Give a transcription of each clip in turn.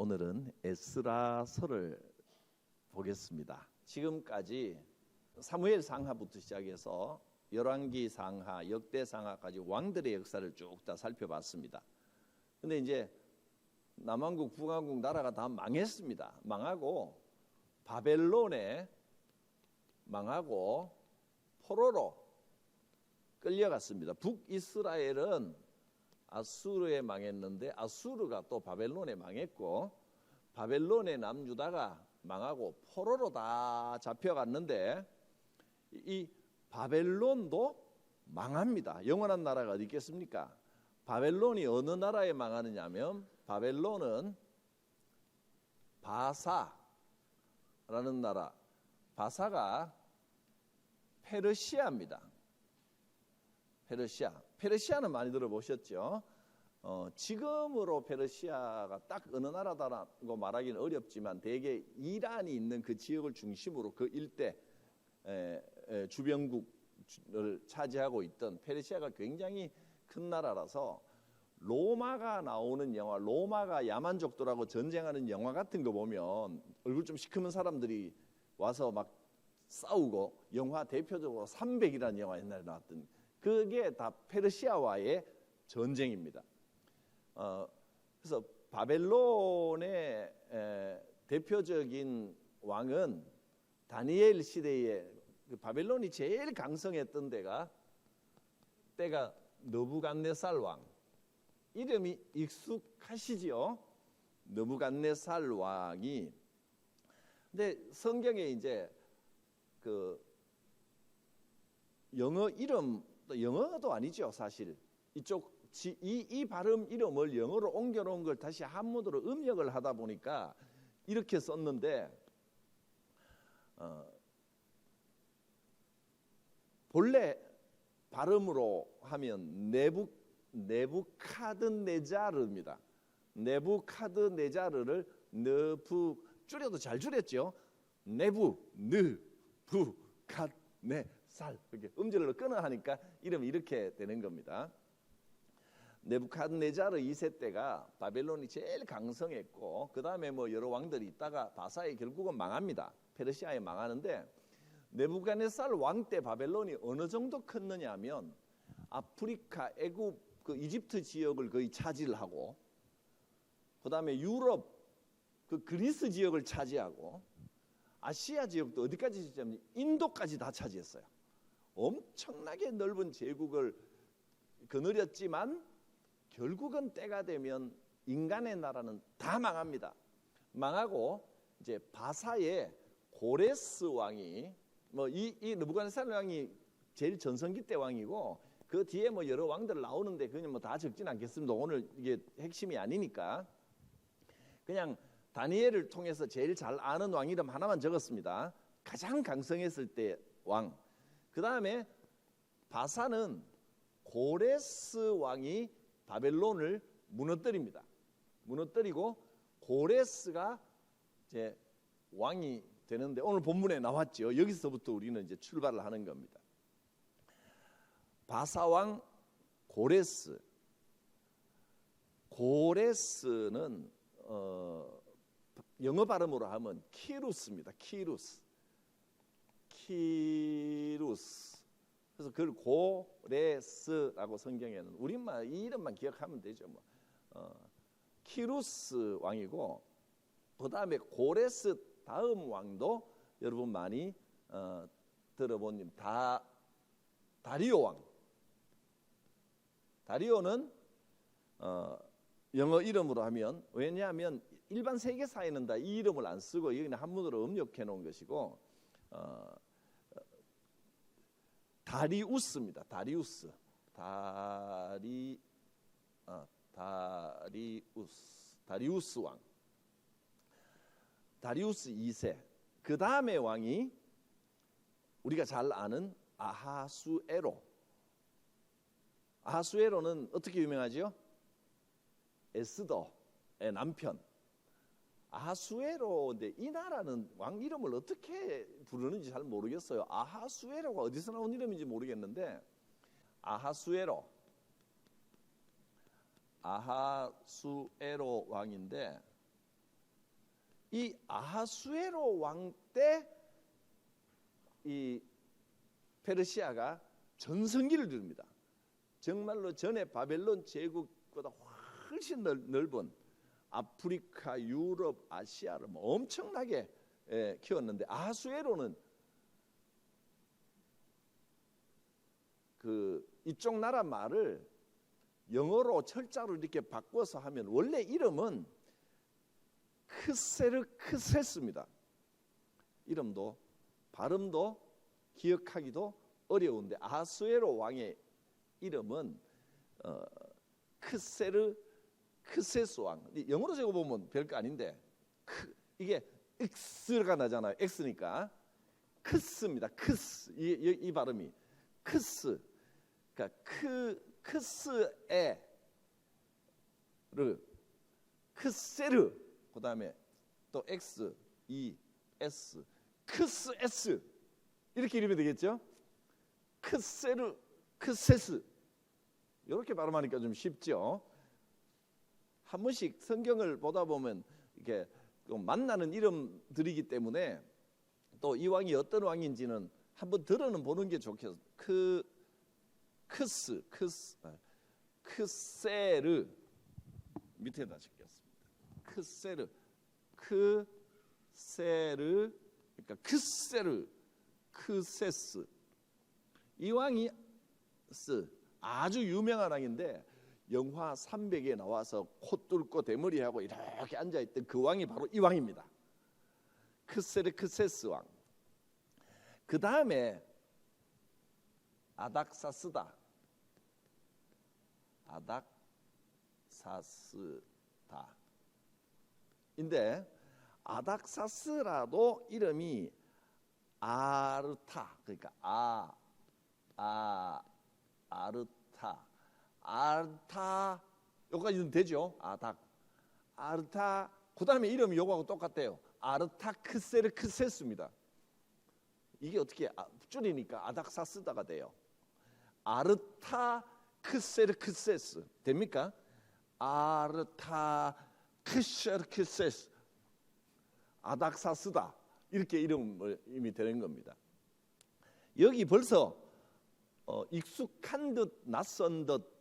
오늘은 에스라서를 보겠습니다. 지금까지 사무엘 상하부터 시작해서 열왕기 상하, 역대 상하까지 왕들의 역사를 쭉 다 살펴봤습니다. 근데 이제 남왕국, 북왕국 나라가 다 망했습니다. 망하고 바벨론에 망하고 포로로 끌려갔습니다. 북이스라엘은 아수르에 망했는데 아수르가 또 바벨론에 망했고 바벨론의 남유다가 망하고 포로로 다 잡혀갔는데 이 바벨론도 망합니다. 영원한 나라가 어디 있겠습니까? 바벨론이 어느 나라에 망하느냐 하면 바벨론은 바사라는 나라, 바사가 페르시아입니다. 페르시아는 많이 들어보셨죠? 지금으로 페르시아가 딱 어느 나라다라고 말하기는 어렵지만 대개 이란이 있는 그 지역을 중심으로 그 일대 주변국을 차지하고 있던 페르시아가 굉장히 큰 나라라서 로마가 나오는 영화, 로마가 야만족들하고 전쟁하는 영화 같은 거 보면 얼굴 좀 시커먼 사람들이 와서 막 싸우고, 영화 대표적으로 300이라는 영화 옛날에 나왔던, 그게 다 페르시아와의 전쟁입니다. 그래서 바벨론의 대표적인 왕은 다니엘 시대에 바벨론이 제일 강성했던 때가 느부갓네살 왕. 이름이 익숙하시지요? 느부갓네살 왕이. 근데 성경에 이제 그 영어 이름, 영어도 아니죠 사실. 이쪽 이 발음 이름을 영어로 옮겨놓은 걸 다시 한문으로 음역을 하다 보니까 이렇게 썼는데 본래 발음으로 하면 네부카드네자르입니다. 네부카드네자르를 줄여도 잘 줄였죠. 네부갓네살 이렇게 음절로 끊어 하니까 이름이 이렇게 되는 겁니다. 네부갓네자르 2세 때가 바벨론이 제일 강성했고 그 다음에 뭐 여러 왕들이 있다가 바사에 결국은 망합니다. 페르시아에 망하는데 네부갓네살 왕 때 바벨론이 어느 정도 컸느냐 하면 아프리카, 애굽, 그 이집트 지역을 거의 차지를 하고 그 다음에 유럽, 그 그리스 지역을 차지하고 아시아 지역도 어디까지 차지하면 인도까지 다 차지했어요. 엄청나게 넓은 제국을 거느렸지만 결국은 때가 되면 인간의 나라는 다 망합니다. 망하고 이제 바사의 고레스 왕이 이 느부갓네살 왕이 제일 전성기 때 왕이고 그 뒤에 뭐 여러 왕들 나오는데 그냥 뭐 다 적진 않겠습니다. 오늘 이게 핵심이 아니니까 그냥 다니엘을 통해서 제일 잘 아는 왕 이름 하나만 적었습니다. 가장 강성했을 때 왕. 그 다음에 바사는 고레스 왕이 바벨론을 무너뜨립니다. 무너뜨리고 고레스가 이제 왕이 되는데 오늘 본문에 나왔죠. 여기서부터 우리는 이제 출발을 하는 겁니다. 바사왕 고레스. 고레스는 영어 발음으로 하면 키루스입니다. 키루스. 그래서 그걸 고레스라고 성경에는 우리말 이 이름만 기억하면 되죠. 키루스 왕이고 그 다음에 고레스 다음 왕도 여러분 많이 들어본 다리오 왕. 다리오는 영어 이름으로 하면 왜냐하면 일반 세계사에는 다 이 이름을 안 쓰고 여기는 한문으로 음력해 놓은 것이고 다리우스입니다. 다리우스 왕. 다리우스 2세. 그 다음에 왕이 우리가 잘 아는 아하수에로. 아하수에로는 어떻게 유명하죠? 에스더의 남편. 아하수에로인데 이 나라는 왕 이름을 어떻게 부르는지 잘 모르겠어요. 아하수에로가 어디서 나온 이름인지 모르겠는데 아하수에로 왕인데 이 아하수에로 왕 때 이 페르시아가 전성기를 누립니다. 정말로 전에 바벨론 제국보다 훨씬 넓은 아프리카, 유럽, 아시아를 엄청나게 키웠는데, 아하수에로는 이쪽 나라 말을 영어로 철자로 이렇게 바꿔서 하면 원래 이름은 크세르크세스입니다. 이름도 발음도 기억하기도 어려운데, 아하수에로 왕의 이름은 크세르크세스 왕. 영어로 적어보면 별거 아닌데 이게 X가 나잖아요. X니까 크스입니다. 크스. 이 발음이 크스. 그러니까 크스에르, 크세르, 그 다음에 또 X, E, S, 크스 S, 이렇게 이름이 되겠죠. 크세르, 크세스. 이렇게 발음하니까 좀 쉽죠. 한 번씩 성경을 보다 보면 이렇게 만나는 이름들이기 때문에 또 이 왕이 어떤 왕인지는 한번 들어는 보는 게 좋겠어요. 크세르 밑에다 적겠습니다. 크세르, 그러니까 크세스. 이 왕이 아주 유명한 왕인데 영화 300에 나와서 코 뚫고 대머리하고 이렇게 앉아있던 그 왕이 바로 이 왕입니다. 크세르크세스 왕. 그 다음에 아닥사스다. 인데 아닥사스라도 이름이 아르타, 그러니까 아르타 여기까지는 되죠. 아르타. 그 다음에 이름이 요거하고 똑같아요. 아르타크세르크세스입니다. 이게 어떻게 줄이니까 아닥사스다가 돼요. 아르타크세르크세스 됩니까? 아르타크세르크세스, 아닥사스다, 이렇게 이름이 되는 겁니다. 여기 벌써 익숙한 듯 낯선 듯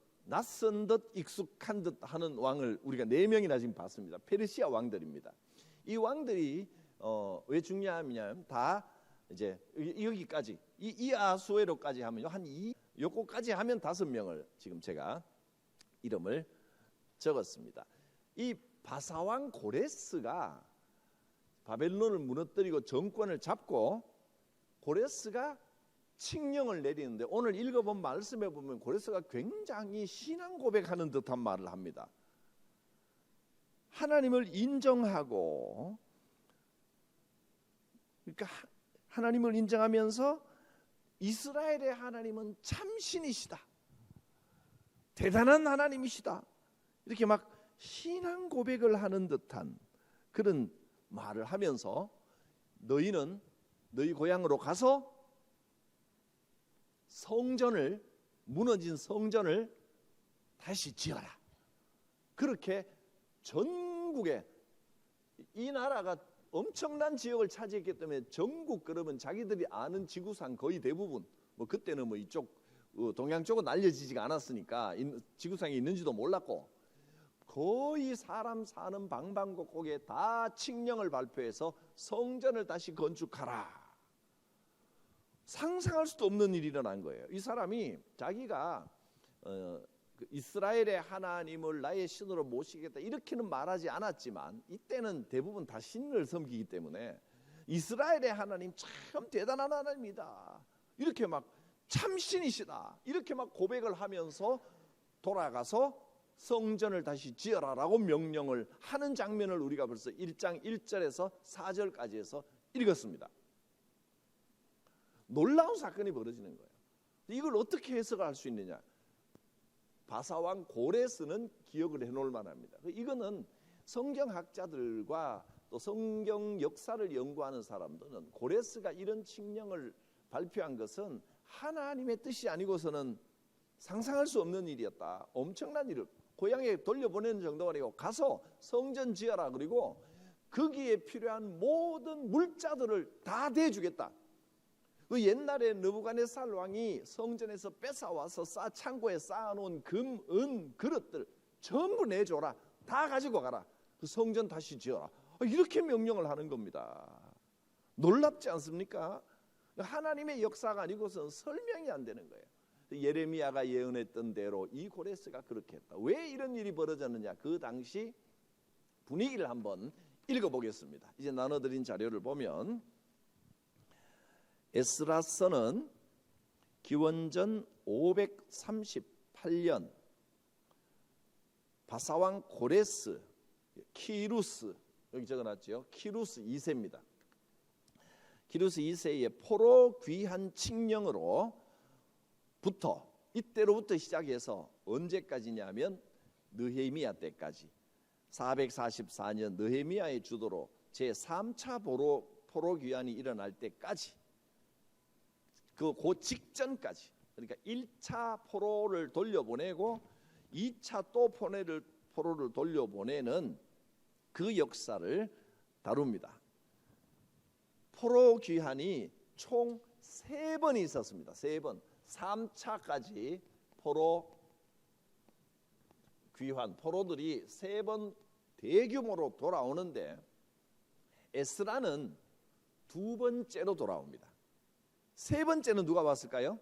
익숙한 듯 하는 왕을 우리가 4명이나 지금 봤습니다. 페르시아 왕들입니다. 이 왕들이 왜 중요하냐면 다 이제 여기까지 이 아하수에로까지 하면 요거까지 하면 5명을 지금 제가 이름을 적었습니다. 이 바사왕 고레스가 바벨론을 무너뜨리고 정권을 잡고 고레스가 칙령을 내리는데, 오늘 읽어본 말씀에 보면 고레스가 굉장히 신앙 고백하는 듯한 말을 합니다. 하나님을 인정하고, 그러니까 하나님을 인정하면서 이스라엘의 하나님은 참신이시다, 대단한 하나님이시다, 이렇게 막 신앙 고백을 하는 듯한 그런 말을 하면서 너희는 너희 고향으로 가서 성전을, 무너진 성전을 다시 지어라. 그렇게 전국에, 이 나라가 엄청난 지역을 차지했기 때문에 전국, 그러면 자기들이 아는 지구상 거의 대부분, 그때는 이쪽 동양 쪽은 알려지지가 않았으니까 지구상에 있는지도 몰랐고, 거의 사람 사는 방방곡곡에 다 칙령을 발표해서 성전을 다시 건축하라. 상상할 수도 없는 일이 일어난 거예요. 이 사람이 자기가 이스라엘의 하나님을 나의 신으로 모시겠다 이렇게는 말하지 않았지만, 이때는 대부분 다 신을 섬기기 때문에 이스라엘의 하나님 참 대단한 하나님이다, 이렇게 막 참신이시다, 이렇게 막 고백을 하면서 돌아가서 성전을 다시 지어라라고 명령을 하는 장면을 우리가 벌써 1장 1절에서 4절까지 해서 읽었습니다. 놀라운 사건이 벌어지는 거예요. 이걸 어떻게 해석할 수 있느냐? 바사왕 고레스는 기억을 해놓을 만합니다. 이거는 성경학자들과 또 성경 역사를 연구하는 사람들은 고레스가 이런 칙령을 발표한 것은 하나님의 뜻이 아니고서는 상상할 수 없는 일이었다. 엄청난 일을 고향에 돌려보내는 정도가 아니고 가서 성전 지어라, 그리고 거기에 필요한 모든 물자들을 다 대주겠다. 그 옛날에 느부갓네살 왕이 성전에서 뺏어와서 창고에 쌓아놓은 금, 은, 그릇들 전부 내줘라. 다 가지고 가라. 그 성전 다시 지어라. 이렇게 명령을 하는 겁니다. 놀랍지 않습니까? 하나님의 역사가 아니고서는 설명이 안 되는 거예요. 예레미야가 예언했던 대로 이 고레스가 그렇게 했다. 왜 이런 일이 벌어졌느냐? 그 당시 분위기를 한번 읽어보겠습니다. 이제 나눠드린 자료를 보면 에스라서는 기원전 538년 바사왕 고레스, 키루스, 여기 적어놨죠. 키루스 2세입니다. 키루스 2세의 포로 귀한 칙령으로부터 이때로부터 시작해서 언제까지냐면 느헤미야 때까지 444년 느헤미야의 주도로 제3차 포로 귀환이 일어날 때까지 그 직전까지, 그러니까 1차 포로를 돌려보내고 2차 또 포로를 돌려보내는 그 역사를 다룹니다. 포로 귀환이 총 3번이 있었습니다. 3번. 3차까지 포로 귀환, 포로들이 3번 대규모로 돌아오는데 에스라는 2번째로 돌아옵니다. 3번째는 누가 왔을까요?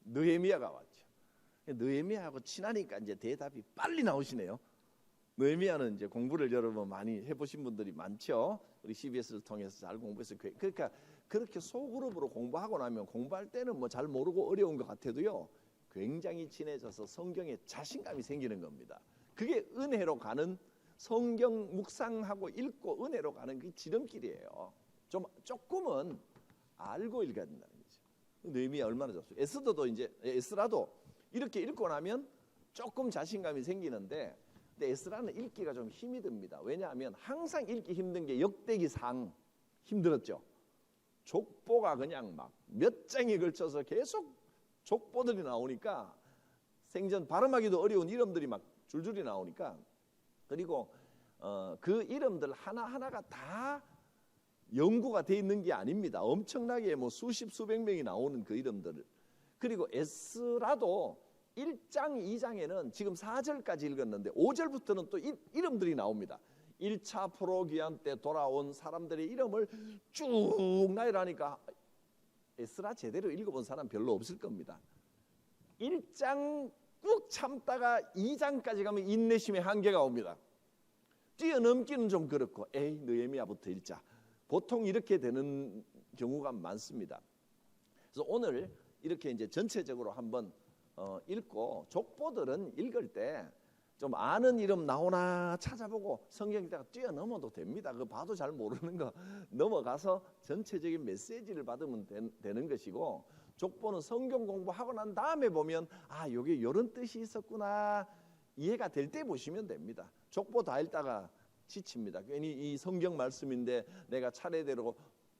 느헤미야가 왔죠. 느헤미야하고 친하니까 이제 대답이 빨리 나오시네요. 느헤미야는 이제 공부를 여러분 많이 해보신 분들이 많죠. 우리 CBS를 통해서 잘 공부해서 그러니까 그렇게 소그룹으로 공부하고 나면 공부할 때는 뭐 잘 모르고 어려운 것 같아도요, 굉장히 친해져서 성경에 자신감이 생기는 겁니다. 그게 은혜로 가는, 성경 묵상하고 읽고 은혜로 가는 그 지름길이에요. 조금은 알고 읽어야 된다는 거죠. 느헤미야 얼마나 좋았어요. 에스라도 이렇게 읽고 나면 조금 자신감이 생기는데, 근데 에스라는 읽기가 좀 힘이 듭니다. 왜냐하면 항상 읽기 힘든 게 역대기상 힘들었죠. 족보가 그냥 막 몇 장에 걸쳐서 계속 족보들이 나오니까 생전 발음하기도 어려운 이름들이 막 줄줄이 나오니까, 그리고 그 이름들 하나하나가 다 연구가 돼 있는 게 아닙니다. 엄청나게 뭐 수십 수백 명이 나오는 그 이름들을. 그리고 에스라도 1장 2장에는 지금 4절까지 읽었는데 5절부터는 또 이름들이 나옵니다. 1차 포로 귀환 때 돌아온 사람들의 이름을 쭉 나열하니까 에스라 제대로 읽어본 사람 별로 없을 겁니다. 1장 꾹 참다가 2장까지 가면 인내심의 한계가 옵니다. 뛰어넘기는 좀 그렇고, 느헤미야부터 읽자. 보통 이렇게 되는 경우가 많습니다. 그래서 오늘 이렇게 이제 전체적으로 한번 읽고, 족보들은 읽을 때 좀 아는 이름 나오나 찾아보고 성경 읽다가 뛰어넘어도 됩니다. 그거 봐도 잘 모르는 거 넘어가서 전체적인 메시지를 받으면 되는 것이고, 족보는 성경 공부하고 난 다음에 보면 여기 이런 뜻이 있었구나 이해가 될 때 보시면 됩니다. 족보 다 읽다가 지칩니다. 괜히 이 성경 말씀인데 내가 차례대로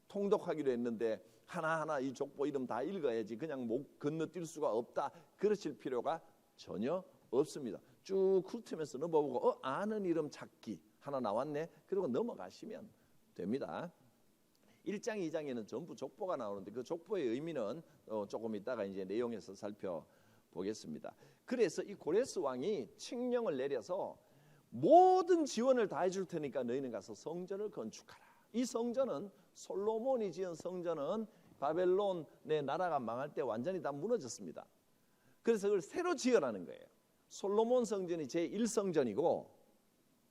통독하기로 했는데 하나하나 이 족보 이름 다 읽어야지 그냥 못 건너뛸 수가 없다, 그러실 필요가 전혀 없습니다. 쭉 훑으면서 넘어보고 아는 이름 찾기 하나 나왔네, 그리고 넘어가시면 됩니다. 1장 2장에는 전부 족보가 나오는데 그 족보의 의미는 조금 이따가 이제 내용에서 살펴보겠습니다. 그래서 이 고레스 왕이 칙령을 내려서 모든 지원을 다 해줄 테니까 너희는 가서 성전을 건축하라. 이 성전은 솔로몬이 지은 성전은 바벨론의 나라가 망할 때 완전히 다 무너졌습니다. 그래서 그걸 새로 지으라는 거예요. 솔로몬 성전이 제1성전이고,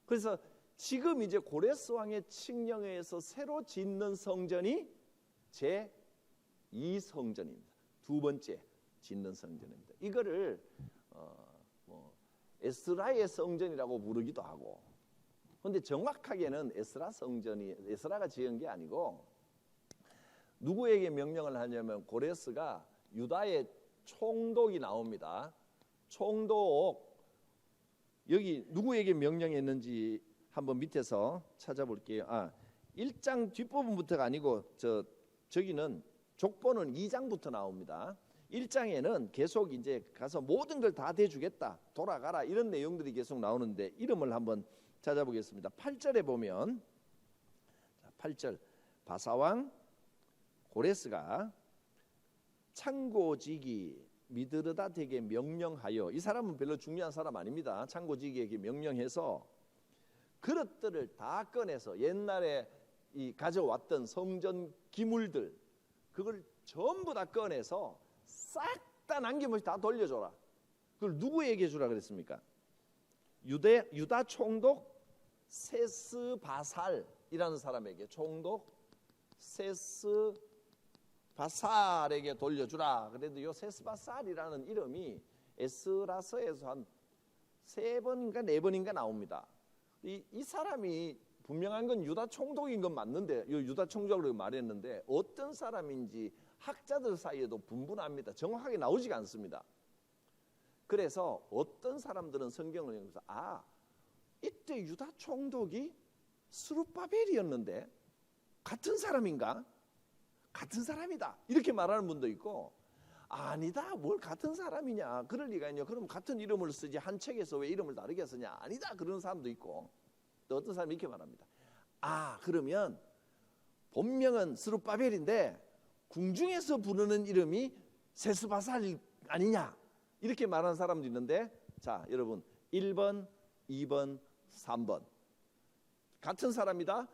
그래서 지금 이제 고레스 왕의 칙령에 의해서 새로 짓는 성전이 제2성전입니다. 2번째 짓는 성전입니다. 이거를 에스라의 성전이라고 부르기도 하고, 그런데 정확하게는 에스라가 지은 게 아니고 누구에게 명령을 하냐면 고레스가 유다의 총독이 나옵니다. 총독, 여기 누구에게 명령했는지 한번 밑에서 찾아볼게요. 1장 뒷부분부터가 아니고 저기는 족보는 2장부터 나옵니다. 1장에는 계속 이제 가서 모든 걸 다 대주겠다, 돌아가라, 이런 내용들이 계속 나오는데 이름을 한번 찾아보겠습니다. 8절에 보면 8절 바사왕 고레스가 창고지기 미드르닷에게 명령하여, 이 사람은 별로 중요한 사람 아닙니다. 창고지기에게 명령해서 그릇들을 다 꺼내서 옛날에 이 가져왔던 성전 기물들 그걸 전부 다 꺼내서 싹 다 남김없이 다 돌려줘라. 그걸 누구에게 주라 그랬습니까? 유다 총독 세스바살이라는 사람에게, 총독 세스바살에게 돌려주라. 그래도 요 세스바살이라는 이름이 에스라서에서 한 3번인가 4번인가 나옵니다. 이 사람이 분명한 건 유다 총독인 건 맞는데, 유다 총독으로 말했는데 어떤 사람인지 학자들 사이에도 분분합니다. 정확하게 나오지가 않습니다. 그래서 어떤 사람들은 성경을 읽으면서 이때 유다 총독이 스룹바벨이었는데 같은 사람인가? 같은 사람이다 이렇게 말하는 분도 있고, 아니다, 뭘 같은 사람이냐, 그럴 리가 있냐, 그럼 같은 이름을 쓰지 한 책에서 왜 이름을 다르게 쓰냐, 아니다 그런 사람도 있고, 또 어떤 사람이 이렇게 말합니다. 그러면 본명은 스룹바벨인데 궁중에서 부르는 이름이 세스바살 아니냐, 이렇게 말하는 사람도 있는데, 자 여러분 1번, 2번, 3번 같은 사람이다,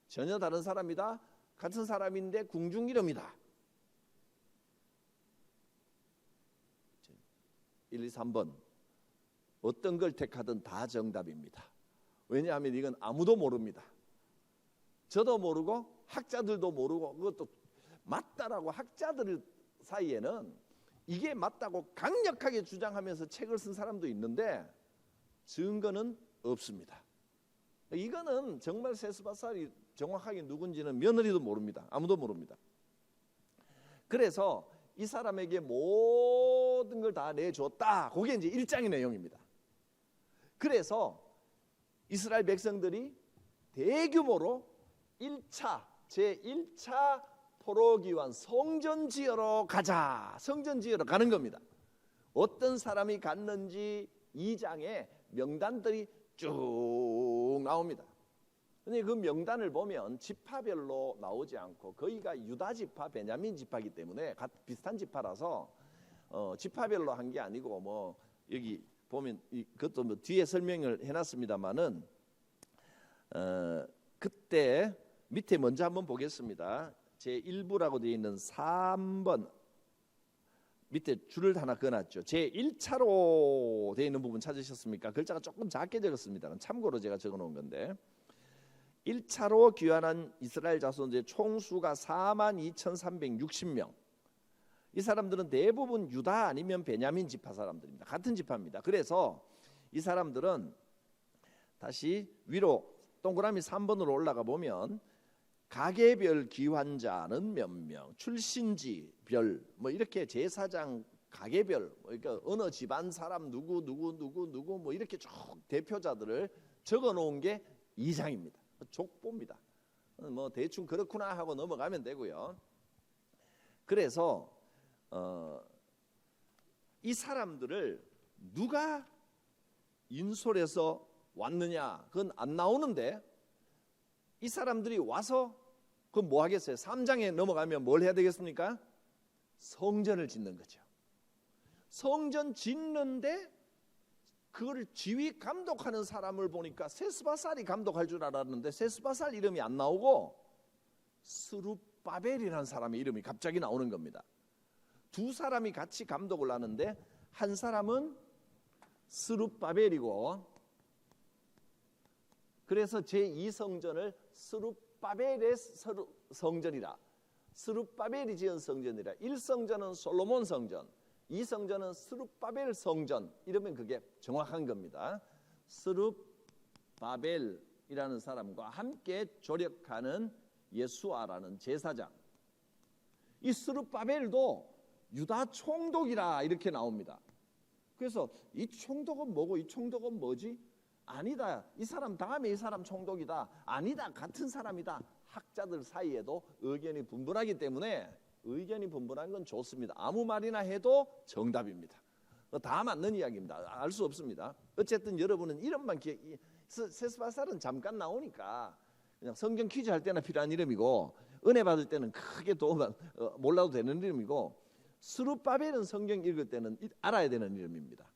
전혀 다른 사람이다, 같은 사람인데 궁중 이름이다. 1, 2, 3번 어떤 걸 택하든 다 정답입니다. 왜냐하면 이건 아무도 모릅니다. 저도 모르고 학자들도 모르고, 그것도 맞다라고 학자들 사이에는 이게 맞다고 강력하게 주장하면서 책을 쓴 사람도 있는데 증거는 없습니다. 이거는 정말 세스바살이 정확하게 누군지는 며느리도 모릅니다. 아무도 모릅니다. 그래서 이 사람에게 모든 걸 다 내줬다. 그게 이제 1장의 내용입니다. 그래서 이스라엘 백성들이 대규모로 제1차 포로기환 성전 지으러 가자. 성전 지으러 가는 겁니다. 어떤 사람이 갔는지 2장에 명단들이 쭉 나옵니다. 근데 그 명단을 보면 지파별로 나오지 않고 거의가 유다 지파, 베냐민 지파이기 때문에 비슷한 지파라서 지파별로 한 게 아니고, 뭐 여기 보면 그것도 뭐 뒤에 설명을 해놨습니다만은 그때 밑에 먼저 한번 보겠습니다. 제 1부라고 되어 있는 3번 밑에 줄을 하나 그어놨죠. 제 1차로 되어 있는 부분 찾으셨습니까? 글자가 조금 작게 적었습니다. 참고로 제가 적어놓은 건데, 1차로 귀환한 이스라엘 자손들의 총수가 42,360명. 이 사람들은 대부분 유다 아니면 베냐민 지파 사람들입니다. 같은 지파입니다. 그래서 이 사람들은 다시 위로 동그라미 3번으로 올라가 보면 가계별 귀환자는 몇 명, 출신지별 뭐 이렇게 제사장 가계별, 그러니까 어느 집안 사람 누구 뭐 이렇게 쭉 대표자들을 적어놓은 게 2장입니다. 족보입니다. 뭐 대충 그렇구나 하고 넘어가면 되고요. 그래서 이 사람들을 누가 인솔해서 왔느냐 그건 안 나오는데, 이 사람들이 와서 그건 뭐 하겠어요? 3장에 넘어가면 뭘 해야 되겠습니까? 성전을 짓는 거죠. 성전 짓는데 그걸 지휘 감독하는 사람을 보니까 세스바살이 감독할 줄 알았는데 세스바살 이름이 안 나오고 스룹바벨이라는 사람의 이름이 갑자기 나오는 겁니다. 두 사람이 같이 감독을 하는데 한 사람은 스룹바벨이고, 그래서 제2성전을 스룹바벨의 성전이라, 스룹바벨이 지은 성전이라, 1성전은 솔로몬 성전, 2성전은 스룹바벨 성전, 이러면 그게 정확한 겁니다. 스룹바벨이라는 사람과 함께 조력하는 예수아라는 제사장, 이 스룹바벨도 유다 총독이라 이렇게 나옵니다. 그래서 이 총독은 뭐고 이 총독은 뭐지? 아니다, 이 사람 다음에 이 사람 총독이다, 아니다, 같은 사람이다. 학자들 사이에도 의견이 분분하기 때문에, 의견이 분분한 건 좋습니다. 아무 말이나 해도 정답입니다. 다 맞는 이야기입니다. 알 수 없습니다. 어쨌든 여러분은 이름만 세스바살은 잠깐 나오니까 그냥 성경 퀴즈 할 때나 필요한 이름이고, 은혜 받을 때는 크게 도움 몰라도 되는 이름이고, 스룹바벨은 성경 읽을 때는 알아야 되는 이름입니다.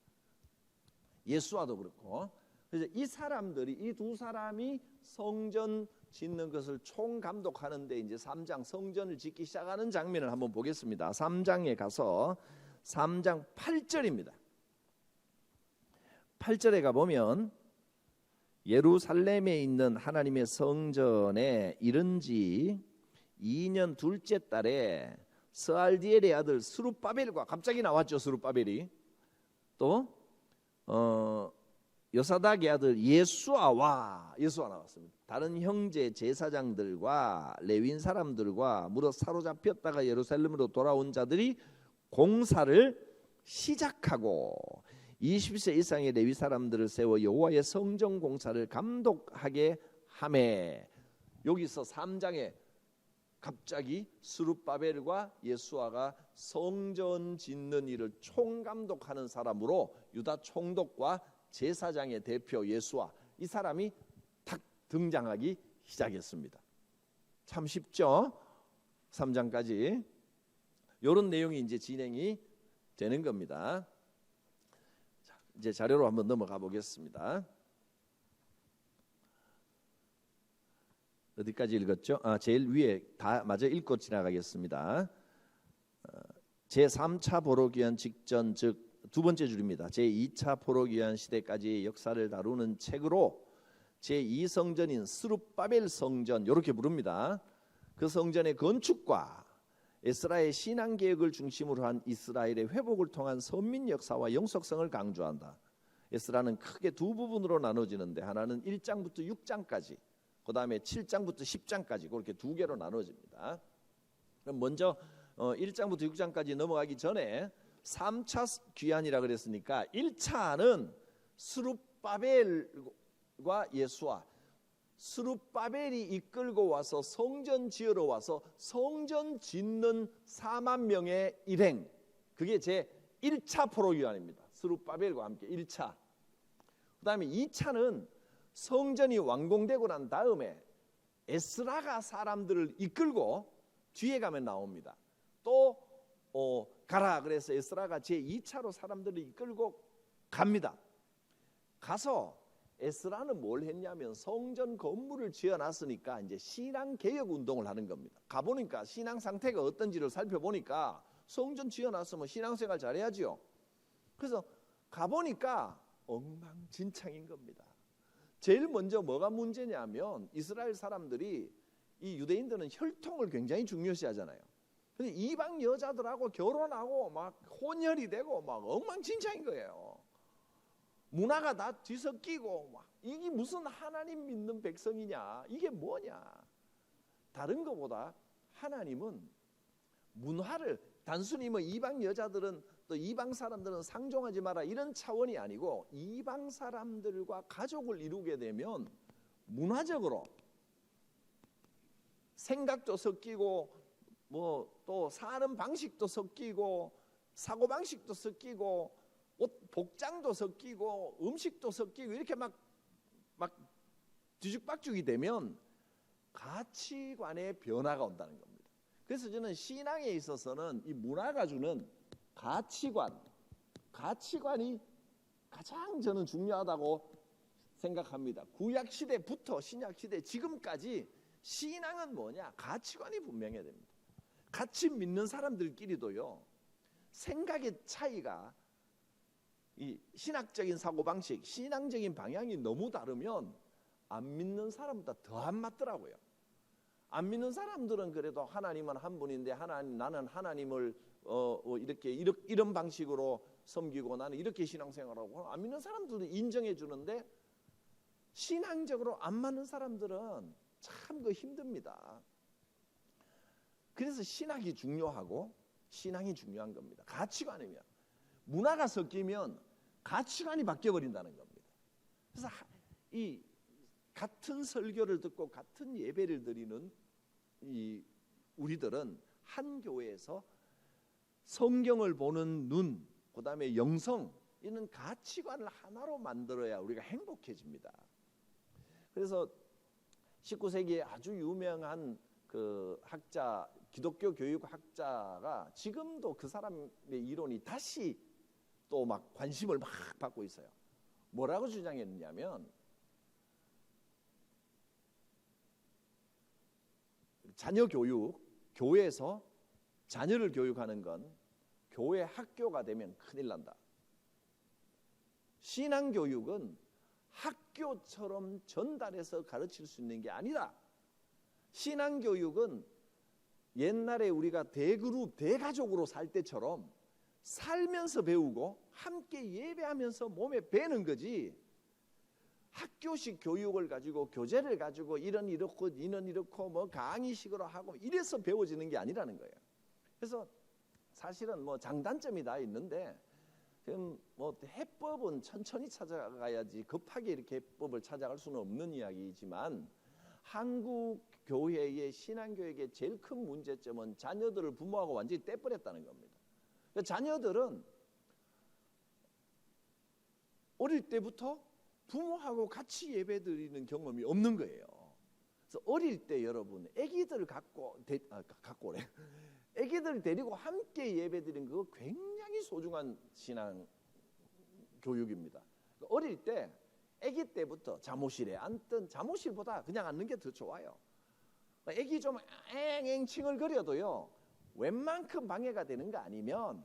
예수와도 그렇고. 그래서 이 사람들이, 이 두 사람이 성전 짓는 것을 총감독하는데, 이제 3장 성전을 짓기 시작하는 장면을 한번 보겠습니다. 3장에 가서 3장 8절입니다. 8절에 가보면 예루살렘에 있는 하나님의 성전에 이른 지 2년 둘째 달에 스알디엘의 아들 스룹바벨과, 갑자기 나왔죠. 스룹바벨이 또 요사닥의 아들 예수아와 나왔습니다. 다른 형제 제사장들과 레위인 사람들과 무릇 사로잡혔다가 예루살렘으로 돌아온 자들이 공사를 시작하고 20세 이상의 레위 사람들을 세워 여호와의 성전 공사를 감독하게 하매. 여기서 3장에 갑자기 스룹바벨과 예수아가 성전 짓는 일을 총감독하는 사람으로 유다 총독과 제사장의 대표 예수아, 이 사람이 탁 등장하기 시작했습니다. 참 쉽죠? 3장까지 이런 내용이 이제 진행이 되는 겁니다. 자, 이제 자료로 한번 넘어가 보겠습니다. 어디까지 읽었죠? 제일 위에 다 마저 읽고 지나가겠습니다. 제3차 포로기한 직전, 즉 두 번째 줄입니다. 제2차 포로기한 시대까지의 역사를 다루는 책으로 제2성전인 스룹바벨 성전, 이렇게 부릅니다. 그 성전의 건축과 에스라의 신앙개혁을 중심으로 한 이스라엘의 회복을 통한 선민 역사와 영속성을 강조한다. 에스라는 크게 두 부분으로 나눠지는데, 하나는 1장부터 6장까지, 그 다음에 7장부터 10장까지, 그렇게 두 개로 나눠집니다. 그럼 먼저 1장부터 6장까지 넘어가기 전에 3차 귀환이라 그랬으니까 1차는 스룹바벨과 예수아, 스룹바벨이 이끌고 와서 성전 지으러 와서 성전 짓는 4만 명의 일행, 그게 제 1차 포로귀환입니다. 스룹바벨과 함께 1차. 그 다음에 2차는 성전이 완공되고 난 다음에 에스라가 사람들을 이끌고 뒤에 가면 나옵니다. 또 가라 그래서 에스라가 제2차로 사람들을 이끌고 갑니다. 가서 에스라는 뭘 했냐면 성전 건물을 지어놨으니까 이제 신앙 개혁 운동을 하는 겁니다. 가보니까 신앙 상태가 어떤지를 살펴보니까 성전 지어놨으면 신앙생활 잘해야지요. 그래서 가보니까 엉망진창인 겁니다. 제일 먼저 뭐가 문제냐면, 이스라엘 사람들이, 이 유대인들은 혈통을 굉장히 중요시하잖아요. 근데 이방 여자들하고 결혼하고 막 혼혈이 되고 막 엉망진창인 거예요. 문화가 다 뒤섞이고 막, 이게 무슨 하나님 믿는 백성이냐, 이게 뭐냐. 다른 것보다 하나님은 문화를 단순히 뭐 이방 여자들은 또 이방 사람들은 상종하지 마라 이런 차원이 아니고, 이방 사람들과 가족을 이루게 되면 문화적으로 생각도 섞이고 뭐 또 사는 방식도 섞이고 사고 방식도 섞이고 옷 복장도 섞이고 음식도 섞이고 이렇게 막 뒤죽박죽이 되면 가치관의 변화가 온다는 겁니다. 그래서 저는 신앙에 있어서는 이 문화가 주는 가치관이 가장 저는 중요하다고 생각합니다. 구약 시대부터 신약 시대 지금까지 신앙은 뭐냐? 가치관이 분명해야 됩니다. 같이 믿는 사람들끼리도요, 생각의 차이가, 이 신학적인 사고방식, 신앙적인 방향이 너무 다르면 안 믿는 사람보다 더 안 맞더라고요. 안 믿는 사람들은 그래도 하나님은 한 분인데 나는 하나님을 이런 방식으로 섬기고 나는 이렇게 신앙생활하고, 안 믿는 사람들은 인정해 주는데 신앙적으로 안 맞는 사람들은 참 그 힘듭니다. 그래서 신학이 중요하고 신앙이 중요한 겁니다. 가치관이면, 문화가 섞이면 가치관이 바뀌어 버린다는 겁니다. 그래서 이 같은 설교를 듣고 같은 예배를 드리는 이 우리들은 한 교회에서 성경을 보는 눈, 그다음에 영성, 이런 가치관을 하나로 만들어야 우리가 행복해집니다. 그래서 19세기에 아주 유명한 그 학자, 기독교 교육 학자가 지금도 그 사람의 이론이 다시 또 막 관심을 막 받고 있어요. 뭐라고 주장했냐면 자녀 교육, 교회에서 자녀를 교육하는 건 교회 학교가 되면 큰일 난다. 신앙교육은 학교처럼 전달해서 가르칠 수 있는 게 아니라 신앙교육은 옛날에 우리가 대그룹, 대가족으로 살 때처럼 살면서 배우고 함께 예배하면서 몸에 배는 거지, 학교식 교육을 가지고 교재를 가지고 이런 이렇고 이런 이렇고 뭐 강의식으로 하고 이래서 배워지는 게 아니라는 거예요. 그래서 사실은 뭐 장단점이 다 있는데 지금 뭐 해법은 천천히 찾아가야지 급하게 이렇게 해법을 찾아갈 수는 없는 이야기이지만 한국 교회의 신앙교육의 제일 큰 문제점은 자녀들을 부모하고 완전히 떼버렸다는 겁니다. 자녀들은 어릴 때부터 부모하고 같이 예배드리는 경험이 없는 거예요. 그래서 어릴 때 여러분 아기들 아기들 데리고 함께 예배드리는 거 굉장히 소중한 신앙 교육입니다. 어릴 때 아기 때부터 잠옷실에 앉든 잠옷실보다 그냥 앉는 게 더 좋아요. 아기 좀 앵앵 칭얼거려도요 웬만큼 방해가 되는 거 아니면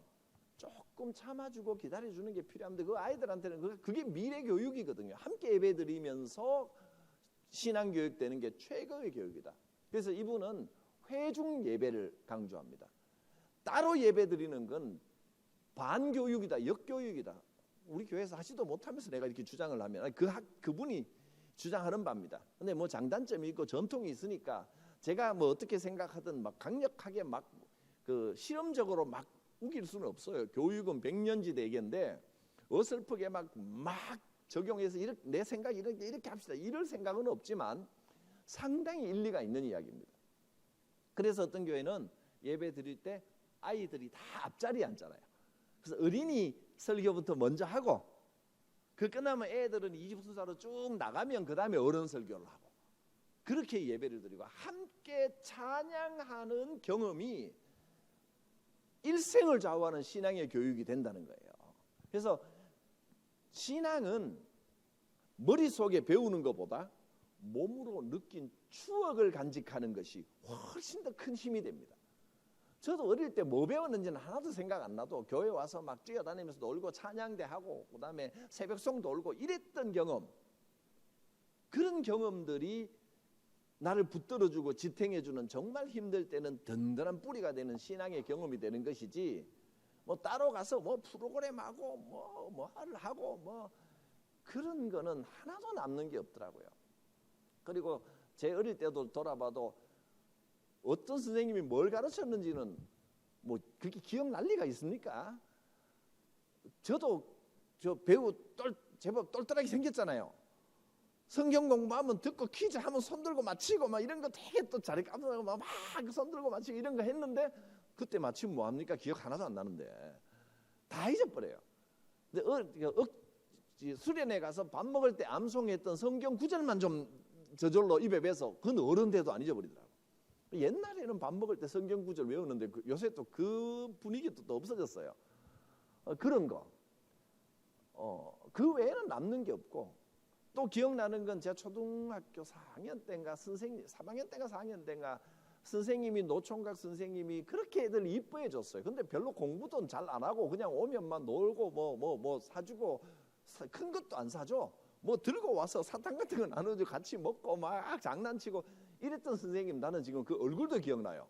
조금 참아주고 기다려주는 게 필요한데 그 아이들한테는 그게 미래 교육이거든요. 함께 예배드리면서 신앙교육 되는 게 최고의 교육이다. 그래서 이분은 회중 예배를 강조합니다. 따로 예배드리는 건 반교육이다, 역교육이다. 우리 교회에서 하지도 못하면서 내가 이렇게 주장을 하면 그분이 주장하는 바입니다. 근데 뭐 장단점이 있고 전통이 있으니까 제가 뭐 어떻게 생각하든 막 강력하게 막 그 실험적으로 막 우길 수는 없어요. 교육은 백년지대계인데 어설프게 막 적용해서 내 생각 이렇게 합시다 이럴 생각은 없지만 상당히 일리가 있는 이야기입니다. 그래서 어떤 교회는 예배 드릴 때 아이들이 다 앞자리에 앉잖아요. 그래서 어린이 설교부터 먼저 하고 그 끝나면 애들은 이집순서로 쭉 나가면 그 다음에 어른 설교를 하고 그렇게 예배를 드리고 함께 찬양하는 경험이 일생을 좌우하는 신앙의 교육이 된다는 거예요. 그래서 신앙은 머릿속에 배우는 것보다 몸으로 느낀 추억을 간직하는 것이 훨씬 더 큰 힘이 됩니다. 저도 어릴 때 뭐 배웠는지는 하나도 생각 안 나도 교회 와서 막 뛰어다니면서 놀고 찬양대 하고 그다음에 새벽송도 울고 이랬던 경험, 그런 경험들이 나를 붙들어주고 지탱해주는 정말 힘들 때는 든든한 뿌리가 되는 신앙의 경험이 되는 것이지 뭐 따로 가서 뭐 프로그램하고 뭐를 하고 뭐 그런 거는 하나도 남는 게 없더라고요. 그리고 제 어릴 때도 돌아봐도 어떤 선생님이 뭘 가르쳤는지는 뭐 그렇게 기억날 리가 있습니까? 저도 저 배우 제법 똘똘하게 생겼잖아요. 성경 공부하면 듣고 퀴즈 하면 손들고 맞히고 막 이런 거 되게 또 잘해 까먹고 막 손들고 맞히고 이런 거 했는데 그때 맞히면 뭐합니까? 기억 하나도 안 나는데 다 잊어버려요. 근데 수련회 가서 밥 먹을 때 암송했던 성경 구절만 좀 저절로 입에 배서 그건 어른 돼도 안 잊어버리더라고요. 옛날에는 밥 먹을 때 성경 구절 외우는데 요새 또 그 분위기도 또 없어졌어요. 그런 거. 그 외에는 남는 게 없고 또 기억나는 건 제가 초등학교 4학년 때인가 3학년 때인가 4학년 때인가 선생님이 노총각 선생님이 그렇게 애들 이뻐해 줬어요. 근데 별로 공부도 잘 안 하고 그냥 오면만 놀고 뭐 사주고 큰 것도 안 사줘. 뭐 들고 와서 사탕 같은 거 나눠주고 같이 먹고 막 장난치고 이랬던 선생님 나는 지금 그 얼굴도 기억나요.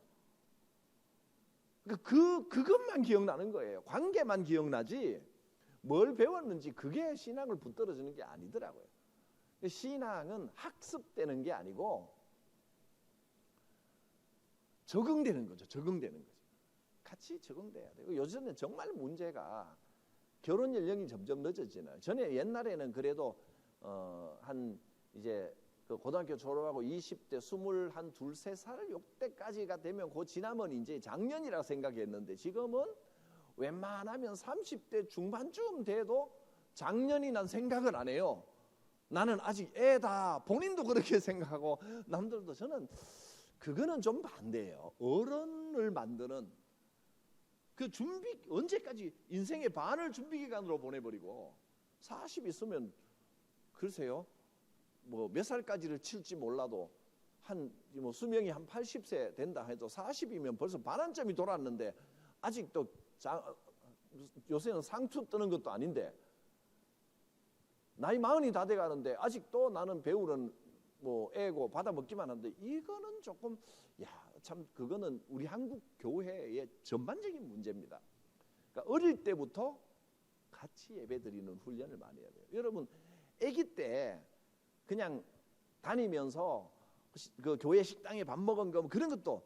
그것만 기억나는 거예요. 관계만 기억나지 뭘 배웠는지 그게 신앙을 붙들어주는 게 아니더라고요. 신앙은 학습되는 게 아니고 적응되는 거죠. 적응되는 거죠. 같이 적응돼야 돼요. 요즘은 정말 문제가 결혼 연령이 점점 늦어지나요. 전에 옛날에는 그래도 한 이제 그 고등학교 졸업하고 20대 21, 2, 3살 요때까지가 되면 그 지나면 이제 작년이라 생각했는데 지금은 웬만하면 30대 중반쯤 돼도 작년이 난 생각을 안 해요. 나는 아직 애다. 본인도 그렇게 생각하고 남들도. 저는 그거는 좀 반대예요. 어른을 만드는 그 준비, 언제까지 인생의 반을 준비 기간으로 보내버리고 40 있으면 글쎄요 뭐 몇 살까지를 칠지 몰라도 한 뭐 수명이 한 80세 된다 해도 40이면 벌써 반환점이 돌았는데 아직도 요새는 상투 뜨는 것도 아닌데 나이 40이 다 돼가는데 아직도 나는 배우는 뭐 애고 받아먹기만 하는데 이거는 조금 참 그거는 우리 한국 교회의 전반적인 문제입니다. 그러니까 어릴 때부터 같이 예배드리는 훈련을 많이 해야 돼요. 여러분 아기 때 그냥 다니면서 그 교회 식당에 밥 먹은 거 그런 것도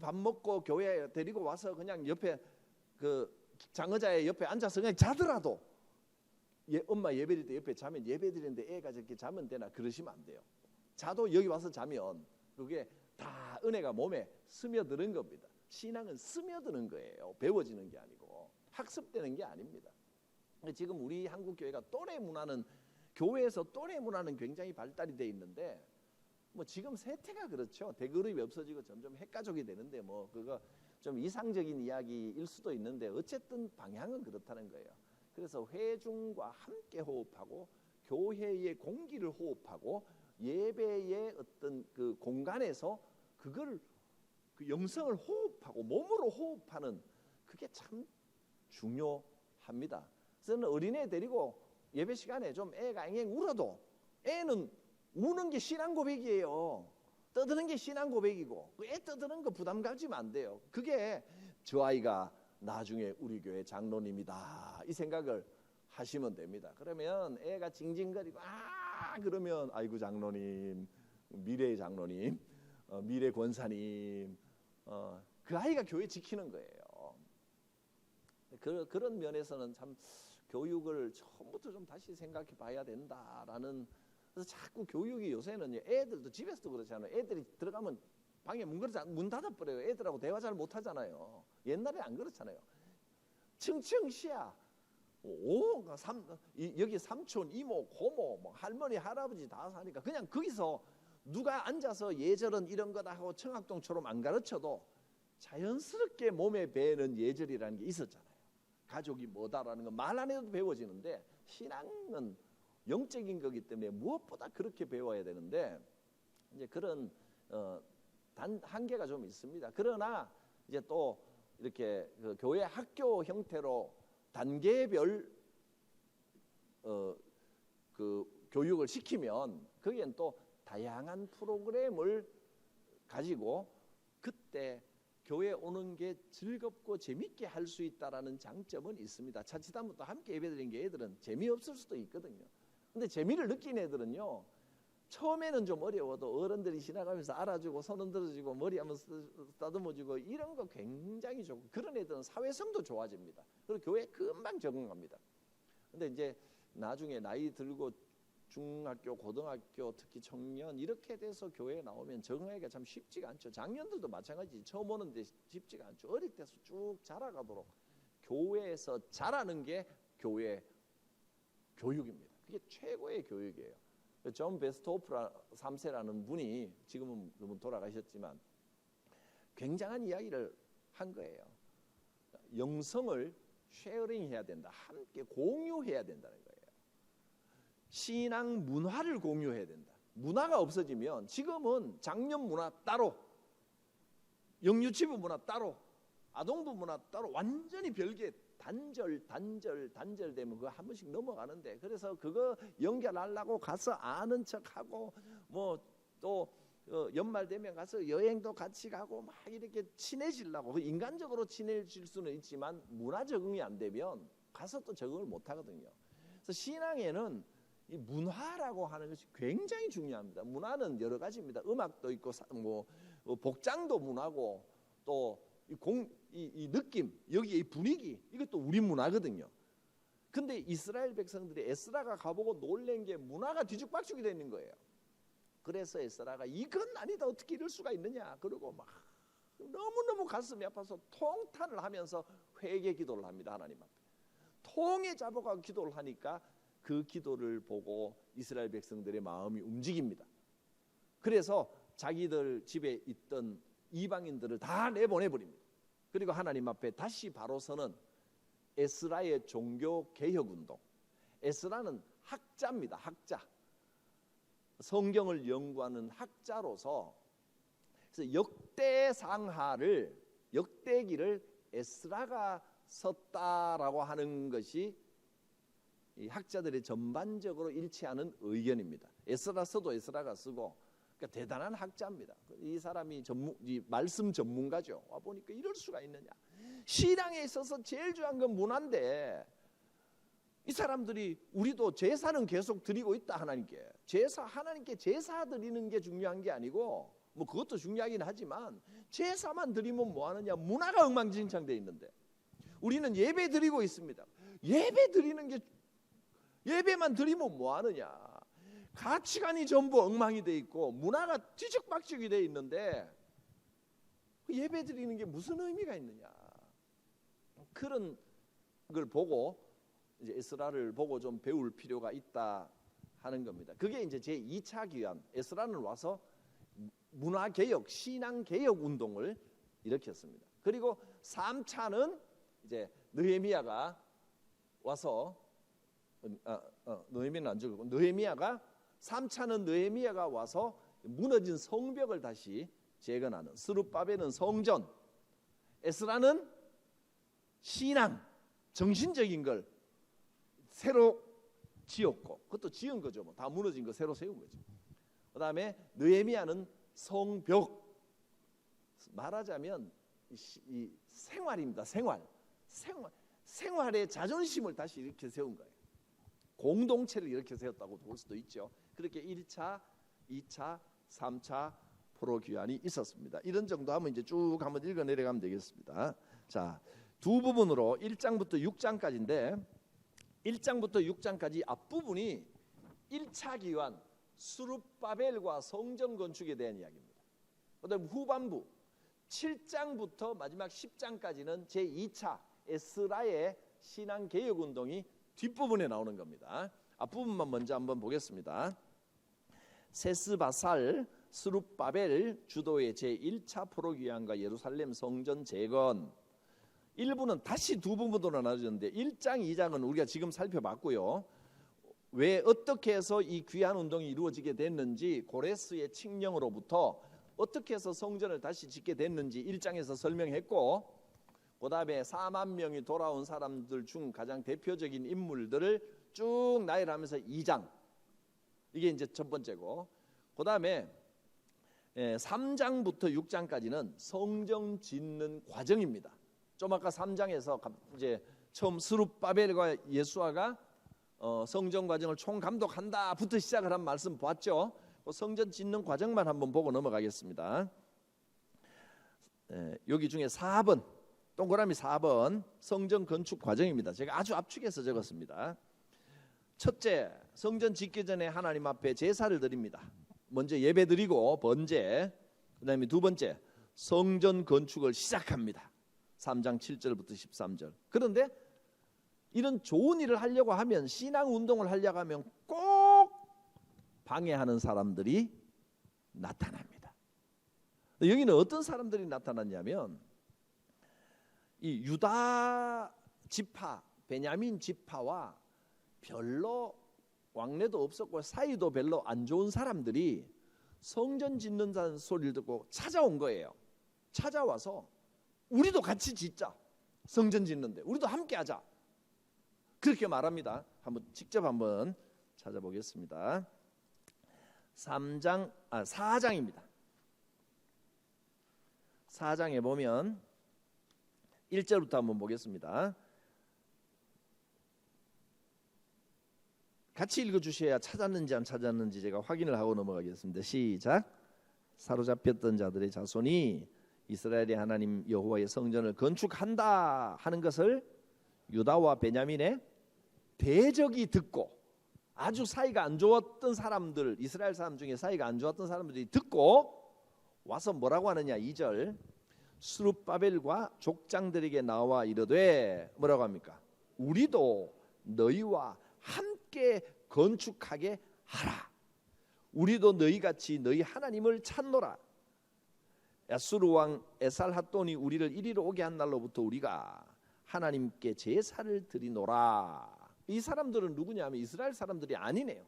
밥 먹고 교회 데리고 와서 그냥 옆에 그 장의자의 옆에 앉아서 그냥 자더라도 엄마 예배드릴 때 옆에 자면 예배드리는데 애가 저렇게 자면 되나 그러시면 안 돼요. 자도 여기 와서 자면 그게 다 은혜가 몸에 스며드는 겁니다. 신앙은 스며드는 거예요. 배워지는 게 아니고 학습되는 게 아닙니다. 지금 우리 한국 교회가 또래 문화는 교회에서 또래 문화는 굉장히 발달이 돼 있는데 뭐 지금 세태가 그렇죠. 대그룹이 없어지고 점점 핵가족이 되는데 뭐 그거 좀 이상적인 이야기일 수도 있는데 어쨌든 방향은 그렇다는 거예요. 그래서 회중과 함께 호흡하고 교회의 공기를 호흡하고 예배의 어떤 그 공간에서 그걸 그 영성을 호흡하고 몸으로 호흡하는 그게 참 중요합니다. 저는 어린애 데리고 예배 시간에 좀 애가 앵앵 울어도 애는 우는 게 신앙 고백이에요. 떠드는 게 신앙 고백이고 애 떠드는 거 부담 가지면 안 돼요. 그게 저 아이가 나중에 우리 교회 장로님이다 이 생각을 하시면 됩니다. 그러면 애가 징징거리고 그러면 아이고 장로님, 미래의 장로님, 미래 권사님, 그 아이가 교회 지키는 거예요. 그런 면에서는 참 교육을 처음부터 좀 다시 생각해 봐야 된다라는. 그래서 자꾸 교육이 요새는 애들도 집에서도 그렇잖아요. 애들이 들어가면 방에 문 닫아버려요. 애들하고 대화 잘 못하잖아요. 옛날에 안 그렇잖아요. 층층시야. 여기 삼촌, 이모, 고모, 뭐 할머니, 할아버지 다 사니까 그냥 거기서 누가 앉아서 예절은 이런 거다 하고 청학동처럼 안 가르쳐도 자연스럽게 몸에 배는 예절이라는 게 있었잖아요. 가족이 뭐다라는 거 말 안 해도 배워지는데 신앙은 영적인 거기 때문에 무엇보다 그렇게 배워야 되는데 이제 그런 한계가 좀 있습니다. 그러나 이제 또 이렇게 그 교회 학교 형태로 단계별 그 교육을 시키면 거기엔 또 다양한 프로그램을 가지고 그때 교회 오는 게 즐겁고 재밌게 할 수 있다라는 장점은 있습니다. 자칫하면 함께 예배드리는 게 애들은 재미없을 수도 있거든요. 근데 재미를 느낀 애들은요 처음에는 좀 어려워도 어른들이 지나가면서 알아주고 손 흔들어주고 머리 한번 쓰다듬어주고 이런 거 굉장히 좋고 그런 애들은 사회성도 좋아집니다. 그리고 교회에 금방 적응합니다. 근데 이제 나중에 나이 들고 중학교, 고등학교, 특히 청년 이렇게 돼서 교회에 나오면 적응하기가 참 쉽지가 않죠. 장년들도 마찬가지. 처음 오는데 쉽지가 않죠. 어릴 때서 쭉 자라가도록 교회에서 자라는 게 교회 교육입니다. 그게 최고의 교육이에요. 존 베스토프 3세라는 분이 지금은 그분 돌아가셨지만 굉장한 이야기를 한 거예요. 영성을 쉐어링해야 된다. 함께 공유해야 된다는 거예요. 신앙 문화를 공유해야 된다. 문화가 없어지면 지금은 장년 문화 따로, 영유치부 문화 따로, 아동부 문화 따로 완전히 별개 단절되면 그거 한 번씩 넘어가는데 그래서 그거 연결하려고 가서 아는 척하고 뭐 또 연말 되면 가서 여행도 같이 가고 막 이렇게 친해지려고 인간적으로 친해질 수는 있지만 문화 적응이 안 되면 가서 또 적응을 못 하거든요. 그래서 신앙에는 이 문화라고 하는 것이 굉장히 중요합니다. 문화는 여러 가지입니다. 음악도 있고 뭐 복장도 문화고 또 이 느낌, 여기 이 분위기 이것도 우리 문화거든요. 근데 이스라엘 백성들이 에스라가 가보고 놀란 게 문화가 뒤죽박죽이 되어 있는 거예요. 그래서 에스라가 이건 아니다 어떻게 이럴 수가 있느냐 그러고 막 너무너무 가슴이 아파서 통탄을 하면서 회개 기도를 합니다. 하나님 앞에 통에 잡아가고 기도를 하니까 그 기도를 보고 이스라엘 백성들의 마음이 움직입니다. 그래서 자기들 집에 있던 이방인들을 다 내보내버립니다. 그리고 하나님 앞에 다시 바로 서는 에스라의 종교 개혁 운동. 에스라는 학자입니다. 학자. 성경을 연구하는 학자로서 그래서 역대기를 에스라가 썼다라고 하는 것이 이 학자들이 전반적으로 일치하는 의견입니다. 에스라서도 에스라가 쓰고, 그러니까 대단한 학자입니다. 이 사람이 이 말씀 전문가죠. 와 보니까 이럴 수가 있느냐. 신앙에 있어서 제일 중요한 건 문화인데 이 사람들이 우리도 제사는 계속 드리고 있다. 하나님께 하나님께 제사 드리는 게 중요한 게 아니고, 뭐 그것도 중요하긴 하지만 제사만 드리면 뭐 하느냐. 문화가 엉망진창돼 있는데 우리는 예배 드리고 있습니다. 예배만 드리면 뭐 하느냐. 가치관이 전부 엉망이 돼 있고 문화가 뒤죽박죽이 돼 있는데 예배 드리는 게 무슨 의미가 있느냐. 그런 걸 보고 이제 에스라를 보고 좀 배울 필요가 있다 하는 겁니다. 그게 이제 제 2차 기한, 에스라는 와서 문화 개혁, 신앙 개혁 운동을 일으켰습니다. 그리고 3차는 이제 느헤미야가 와서 느헤미야는 안 죽었고, 3차는 느헤미야가 와서 무너진 성벽을 다시 재건하는, 스룹바벨은 성전, 에스라는 신앙, 정신적인 걸 새로 지었고, 그것도 지은 거죠. 뭐 다 무너진 거 새로 세운 거죠. 그다음에 느헤미야는 성벽, 말하자면 이 생활입니다. 생활의 자존심을 다시 이렇게 세운 거예요. 공동체를 이렇게 세웠다고 볼 수도 있죠. 그렇게 1차, 2차, 3차 포로 귀환이 있었습니다. 이런 정도 하면 이제 쭉 한번 읽어 내려가면 되겠습니다. 자, 두 부분으로 1장부터 6장까지인데 1장부터 6장까지 앞부분이 1차 기환 스룹바벨과 성전 건축에 대한 이야기입니다. 그다음 후반부 7장부터 마지막 10장까지는 제2차 에스라의 신앙 개혁 운동이 뒷부분에 나오는 겁니다. 앞부분만 먼저 한번 보겠습니다. 세스바살 스룹바벨 주도의 제1차 포로 귀환과 예루살렘 성전 재건. 1부는 다시 두 부분으로 나눠졌는데 1장, 2장은 우리가 지금 살펴봤고요. 왜 어떻게 해서 이 귀환 운동이 이루어지게 됐는지, 고레스의 칙령으로부터 어떻게 해서 성전을 다시 짓게 됐는지 1장에서 설명했고, 그 다음에 4만 명이 돌아온 사람들 중 가장 대표적인 인물들을 쭉 나열하면서 2장, 이게 이제 첫 번째고, 그 다음에 3장부터 6장까지는 성전 짓는 과정입니다. 좀 아까 3장에서 이제 처음 스룹바벨과 예수아가 성전 과정을 총감독한다부터 시작을 한 말씀 봤죠. 그 성전 짓는 과정만 한번 보고 넘어가겠습니다. 여기 중에 4번, 동그라미 4번 성전 건축 과정입니다. 제가 아주 압축해서 적었습니다. 첫째, 성전 짓기 전에 하나님 앞에 제사를 드립니다. 먼저 예배 드리고 번제, 그 다음에 두 번째 성전 건축을 시작합니다. 3장 7절부터 13절. 그런데 이런 좋은 일을 하려고 하면, 신앙 운동을 하려고 하면 꼭 방해하는 사람들이 나타납니다. 여기는 어떤 사람들이 나타났냐면 이 유다 지파, 베냐민 지파와 별로 왕래도 없었고 사이도 별로 안 좋은 사람들이 성전 짓는다는 소리를 듣고 찾아온 거예요. 찾아와서 우리도 같이 짓자. 성전 짓는데 우리도 함께 하자. 그렇게 말합니다. 직접 한번 찾아보겠습니다. 4장입니다. 4장에 보면 1절부터 한번 보겠습니다. 같이 읽어주셔야 찾았는지 안 찾았는지 제가 확인을 하고 넘어가겠습니다. 시작. 사로잡혔던 자들의 자손이 이스라엘의 하나님 여호와의 성전을 건축한다 하는 것을 유다와 베냐민의 대적이 듣고, 아주 사이가 안 좋았던 사람들, 이스라엘 사람 중에 사이가 안 좋았던 사람들이 듣고 와서 뭐라고 하느냐. 2절. 스룹바벨과 족장들에게 나와 이르되, 뭐라고 합니까? 우리도 너희와 함께 함께 건축하게 하라. 우리도 너희같이 너희 하나님을 찾노라. 야수르 왕 에살핫돈이 우리를 이리로 오게 한 날로부터 우리가 하나님께 제사를 드리노라. 이 사람들은 누구냐면 이스라엘 사람들이 아니네요.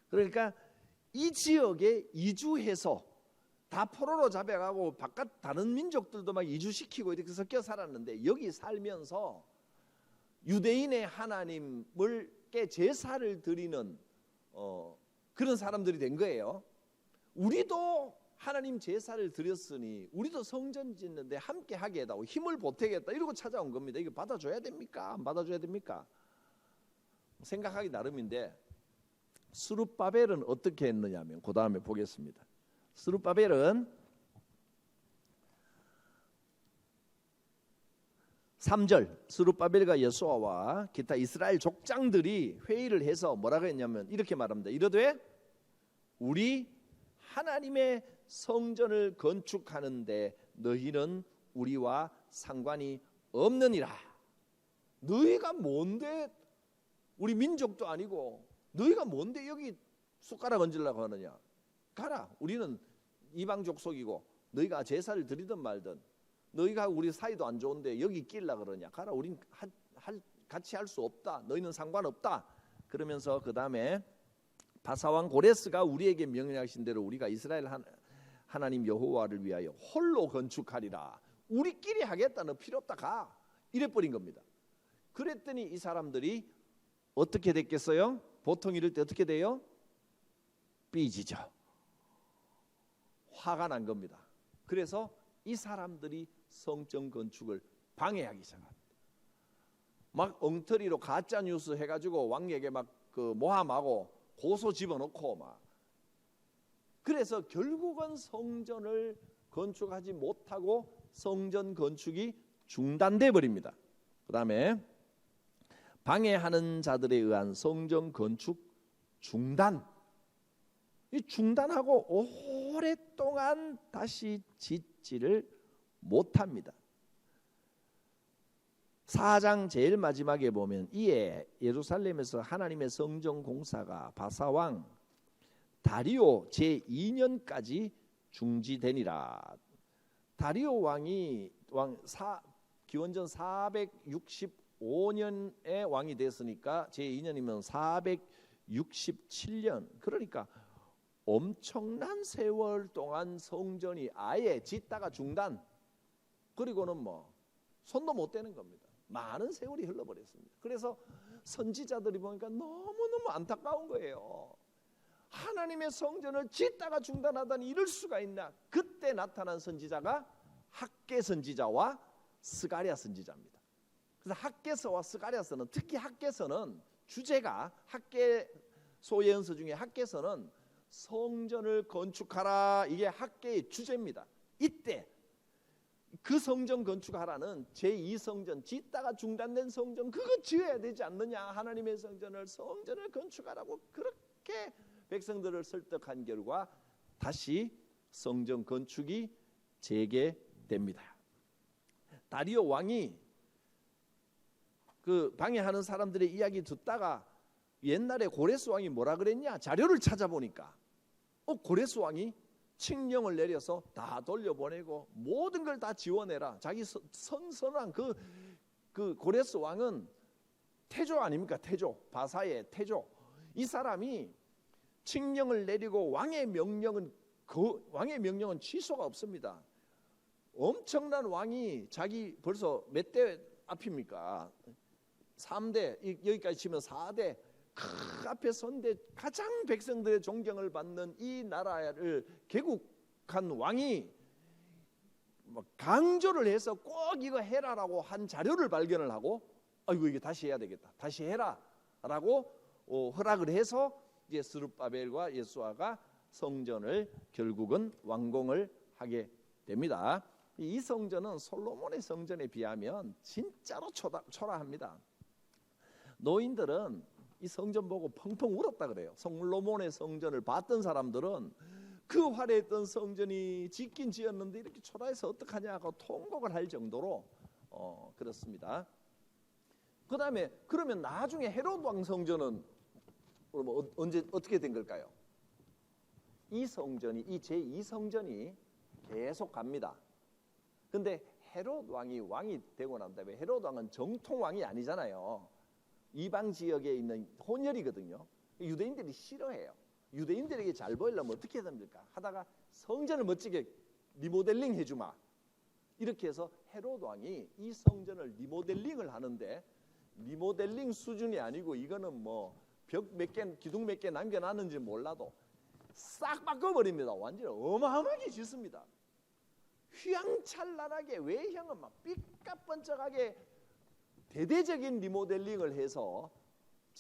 그러니까 이 지역에 이주해서 다 포로로 잡혀가고 바깥 다른 민족들도 막 이주시키고 이렇게 섞여 살았는데 여기 살면서 유대인의 하나님을께 제사를 드리는 그런 사람들이 된 거예요. 우리도 하나님 제사를 드렸으니 우리도 성전 짓는데 함께 하게 해다오, 힘을 보태겠다, 이러고 찾아온 겁니다. 이거 받아줘야 됩니까? 안 받아줘야 됩니까? 생각하기 나름인데 스룹바벨은 어떻게 했느냐면 그 다음에 보겠습니다. 스룹바벨은 3절 스룹바벨과 여수아와 기타 이스라엘 족장들이 회의를 해서 뭐라고 했냐면 이렇게 말합니다. 이르되 우리 하나님의 성전을 건축하는데 너희는 우리와 상관이 없느니라. 너희가 뭔데, 우리 민족도 아니고 너희가 뭔데 여기 숟가락 얹으려고 하느냐. 가라. 우리는 이방 족속이고 너희가 제사를 드리든 말든 너희가 우리 사이도 안 좋은데 여기 끼려고 그러냐. 가라. 우린 같이 할 수 없다. 너희는 상관없다. 그러면서 그 다음에 바사왕 고레스가 우리에게 명령하신 대로 우리가 이스라엘 하나님 여호와를 위하여 홀로 건축하리라. 우리끼리 하겠다. 너 필요 없다. 가. 이래버린 겁니다. 그랬더니 이 사람들이 어떻게 됐겠어요? 보통 이럴 때 어떻게 돼요? 삐지죠. 화가 난 겁니다. 그래서 이 사람들이 성전 건축을 방해하기 시작합니다. 막 엉터리로 가짜 뉴스 해가지고 왕에게 막 그 모함하고 고소 집어넣고 막. 그래서 결국은 성전을 건축하지 못하고 성전 건축이 중단돼 버립니다. 그 다음에 방해하는 자들에 의한 성전 건축 중단. 이 중단하고 오랫동안 다시 짓지를 못합니다. 4장 제일 마지막에 보면 이에 예루살렘에서 하나님의 성전 공사가 바사왕 다리오 제2년까지 중지되니라. 다리오 왕이 기원전 465년에 왕이 됐으니까 제2년이면 467년. 그러니까 엄청난 세월 동안 성전이 아예 짓다가 중단. 그리고는 뭐 손도 못 대는 겁니다. 많은 세월이 흘러버렸습니다. 그래서 선지자들이 보니까 너무너무 안타까운 거예요. 하나님의 성전을 짓다가 중단하다니 이럴 수가 있나. 그때 나타난 선지자가 학개 선지자와 스가랴 선지자입니다. 그래서 학개서와 스가랴서는, 특히 학개서는 주제가, 학개소 예언서 중에 학개서는 성전을 건축하라, 이게 학개의 주제입니다. 이때 그 성전 건축하라는 제2성전, 짓다가 중단된 성전 그거 지어야 되지 않느냐. 하나님의 성전을 건축하라고 그렇게 백성들을 설득한 결과 다시 성전 건축이 재개됩니다. 다리오 왕이 그 방해하는 사람들의 이야기 듣다가 옛날에 고레스 왕이 뭐라 그랬냐, 자료를 찾아보니까 고레스 왕이 칙령을 내려서 다 돌려보내고 모든 걸 다 지원해라. 자기 선선한 그 고레스 왕은 태조 아닙니까? 태조, 바사의 태조. 이 사람이 칙령을 내리고 왕의 명령은 취소가 없습니다. 엄청난 왕이 자기 벌써 몇 대 앞입니까? 3대, 여기까지 치면 4대 그 앞에 선대 가장 백성들의 존경을 받는 이 나라를 개국한 왕이 강조를 해서 꼭 이거 해라라고 한 자료를 발견을 하고, 아이고 이게 다시 해야 되겠다, 다시 해라라고 허락을 해서 이제 스룹바벨과 예수아가 성전을 결국은 완공을 하게 됩니다. 이 성전은 솔로몬의 성전에 비하면 진짜로 초라합니다. 노인들은 이 성전 보고 펑펑 울었다 그래요. 솔로몬의 성전을 봤던 사람들은 그 화려했던 성전이 짓긴 지었는데 이렇게 초라해서 어떡하냐 하고 통곡을 할 정도로 그렇습니다. 그 다음에 그러면 나중에 헤롯 왕 성전은 언제 어떻게 된 걸까요? 이 성전이, 이 제2성전이 계속 갑니다. 근데 헤롯 왕이 되고 난 다음에, 헤롯 왕은 정통 왕이 아니잖아요. 이방 지역에 있는 혼혈이거든요. 유대인들이 싫어해요. 유대인들에게 잘 보이려면 어떻게 해야 됩니까? 하다가 성전을 멋지게 리모델링 해주마. 이렇게 해서 헤롯 왕이 이 성전을 리모델링을 하는데, 리모델링 수준이 아니고 이거는 뭐 벽 몇 개, 기둥 몇 개 남겨놨는지 몰라도 싹 바꿔버립니다. 완전히 어마어마하게 짓습니다. 휘황찬란하게, 외형은 막 삐까뻔쩍하게 대대적인 리모델링을 해서,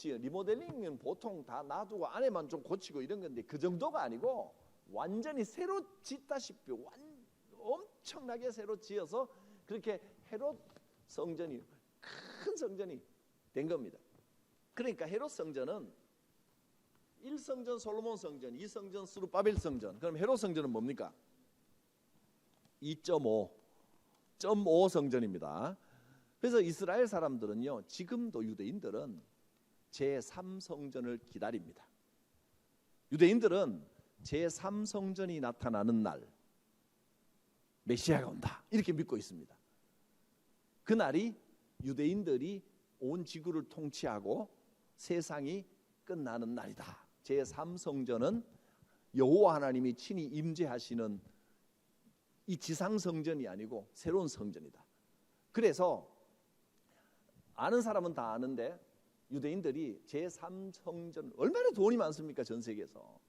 리모델링은 보통 다 놔두고 안에만 좀 고치고 이런 건데 그 정도가 아니고 완전히 새로 짓다시피 엄청나게 새로 지어서 그렇게 헤롯 성전이, 큰 성전이 된 겁니다. 그러니까 헤롯 성전은 1성전 솔로몬 성전, 2성전 스룹바벨 성전. 그럼 헤롯 성전은 뭡니까? 2.5 성전입니다. 그래서 이스라엘 사람들은요, 지금도 유대인들은 제3성전을 기다립니다. 유대인들은 제3성전이 나타나는 날 메시아가 온다, 이렇게 믿고 있습니다. 그날이 유대인들이 온 지구를 통치하고 세상이 끝나는 날이다. 제3성전은 여호와 하나님이 친히 임재하시는 이 지상성전이 아니고 새로운 성전이다. 그래서 아는 사람은 다 아는데, 유대인들이 제3성전, 얼마나 돈이 많습니까? 전 세계에서.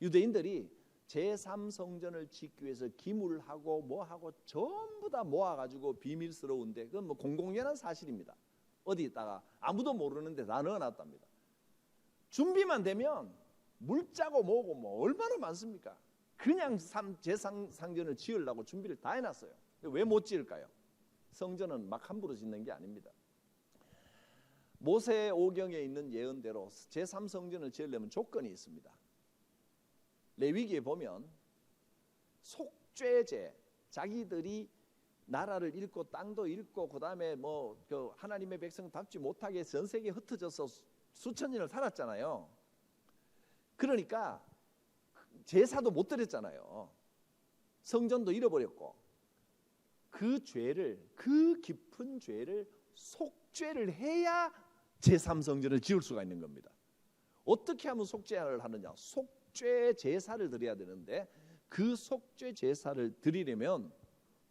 유대인들이 제3성전을 짓기 위해서 기물하고 뭐하고 전부 다 모아가지고 비밀스러운데, 그건 뭐 공공연한 사실입니다. 어디다가 아무도 모르는데 다 넣어놨답니다. 준비만 되면 물자고 뭐고 뭐 얼마나 많습니까? 그냥 제3성전을 지으려고 준비를 다 해놨어요. 왜 못 지을까요? 성전은 막 함부로 짓는 게 아닙니다. 모세 오경에 있는 예언대로 제3성전을 지으려면 조건이 있습니다. 레위기에 보면 속죄제, 자기들이 나라를 잃고 땅도 잃고 그다음에 뭐 그 하나님의 백성답지 못하게 전 세계에 흩어져서 수천 년을 살았잖아요. 그러니까 제사도 못 드렸잖아요. 성전도 잃어버렸고, 그 죄를, 그 깊은 죄를 속죄를 해야 제3성전을 지을 수가 있는 겁니다. 어떻게 하면 속죄를 하느냐? 속죄 제사를 드려야 되는데, 그 속죄 제사를 드리려면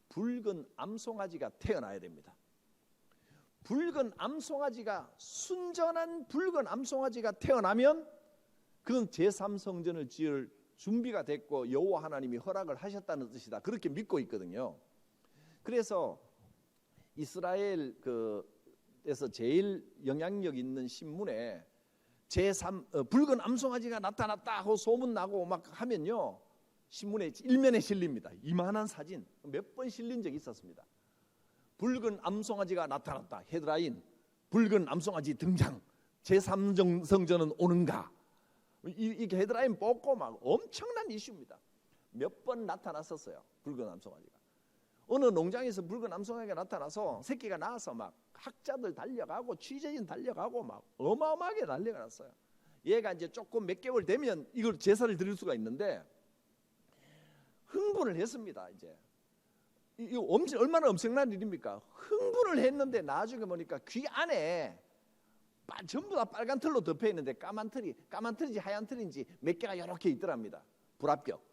붉은 암송아지가 태어나야 됩니다. 붉은 암송아지가, 순전한 붉은 암송아지가 태어나면 그건 제3성전을 지을 준비가 됐고 여호와 하나님이 허락을 하셨다는 뜻이다. 그렇게 믿고 있거든요. 그래서 이스라엘 에서 제일 영향력 있는 신문에 붉은 암송아지가 나타났다 하고 소문나고 막 하면요, 신문에 일면에 실립니다. 이만한 사진 몇 번 실린 적이 있었습니다. 붉은 암송아지가 나타났다, 헤드라인, 붉은 암송아지 등장, 제3성전은 오는가, 이 헤드라인 뽑고 막 엄청난 이슈입니다. 몇 번 나타났었어요, 붉은 암송아지가. 어느 농장에서 붉은 암송아지가 나타나서 새끼가 나와서 막 학자들 달려가고 취재진 달려가고 막 어마어마하게 난리가 났어요. 얘가 이제 조금 몇 개월 되면 이걸 제사를 드릴 수가 있는데 흥분을 했습니다. 이제 이거 얼마나 엄청난 일입니까? 흥분을 했는데 나중에 보니까 귀 안에 전부 다 빨간 털로 덮여 있는데 까만 털인지 하얀 털인지 몇 개가 이렇게 있더랍니다. 불합격.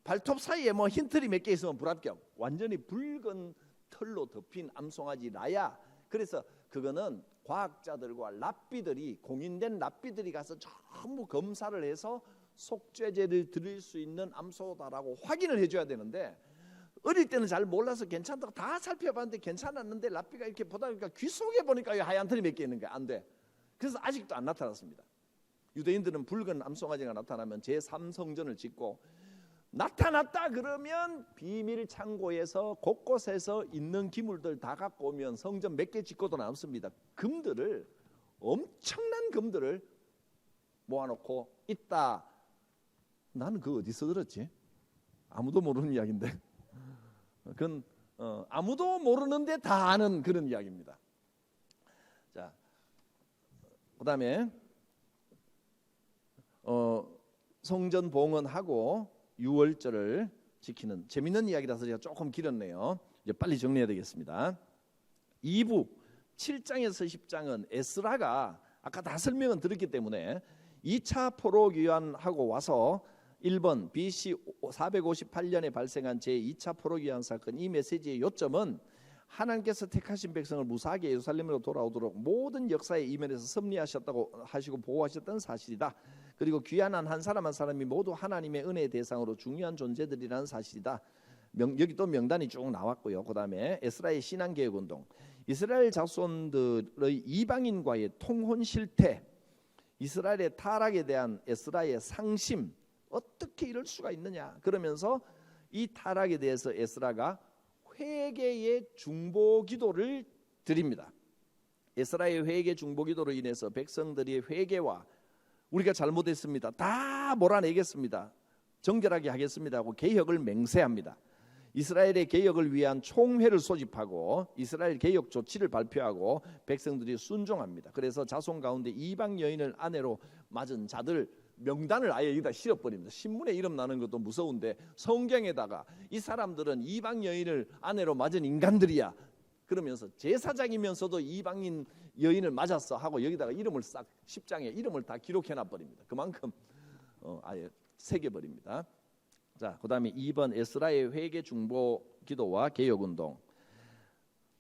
발톱 사이에 뭐 흰 털이 몇 개 있으면 불합격. 완전히 붉은 털로 덮인 암송아지 라야. 그래서 그거는 과학자들과 랍비들이, 공인된 랍비들이 가서 전부 검사를 해서 속죄제를 드릴 수 있는 암소다라고 확인을 해줘야 되는데, 어릴 때는 잘 몰라서 괜찮다고 다 살펴봤는데 괜찮았는데 랍비가 이렇게 보다 보니까 귀 속에 보니까 하얀 털이 몇 개 있는 거야. 안 돼. 그래서 아직도 안 나타났습니다. 유대인들은 붉은 암송아지가 나타나면 제3성전을 짓고, 나타났다 그러면 비밀 창고에서 곳곳에서 있는 기물들 다 갖고 오면 성전 몇 개 짓고도 남습니다. 금들을, 엄청난 금들을 모아놓고 있다. 나는 그거 어디서 들었지? 아무도 모르는 이야기인데, 그건 아무도 모르는데 다 아는 그런 이야기입니다. 자, 그다음에 성전 봉헌하고 유월절을 지키는 재밌는 이야기라서 제가 조금 길었네요. 이제 빨리 정리해야 되겠습니다. 2부 7장에서 10장은 에스라가 아까 다 설명은 들었기 때문에 2차 포로 귀환하고 와서 1번 BC 458년에 발생한 제2차 포로 귀환 사건, 이 메시지의 요점은 하나님께서 택하신 백성을 무사하게 예루살렘으로 돌아오도록 모든 역사의 이면에서 섭리하셨다고 하시고 보호하셨던 사실이다. 그리고 귀환한 한 사람 한 사람이 모두 하나님의 은혜의 대상으로 중요한 존재들이라는 사실이다. 여기 또 명단이 쭉 나왔고요. 그 다음에 에스라의 신앙개혁운동, 이스라엘 자손들의 이방인과의 통혼 실태, 이스라엘의 타락에 대한 에스라의 상심, 어떻게 이럴 수가 있느냐. 그러면서 이 타락에 대해서 에스라가 회개의 중보기도를 드립니다. 에스라의 회개 중보기도로 인해서 백성들의 회개와 우리가 잘못했습니다, 다 몰아내겠습니다, 정결하게 하겠습니다 하고 개혁을 맹세합니다. 이스라엘의 개혁을 위한 총회를 소집하고 이스라엘 개혁 조치를 발표하고 백성들이 순종합니다. 그래서 자손 가운데 이방 여인을 아내로 맞은 자들 명단을 아예 여기다 실어버립니다. 신문에 이름 나는 것도 무서운데 성경에다가 이 사람들은 이방 여인을 아내로 맞은 인간들이야 그러면서 제사장이면서도 이방인 여인을 맞았어 하고 여기다가 이름을 싹 10장에 이름을 다 기록해놔 버립니다. 그만큼 아예 새겨버립니다. 자, 그 다음에 2번 에스라의 회개 중보 기도와 개혁운동.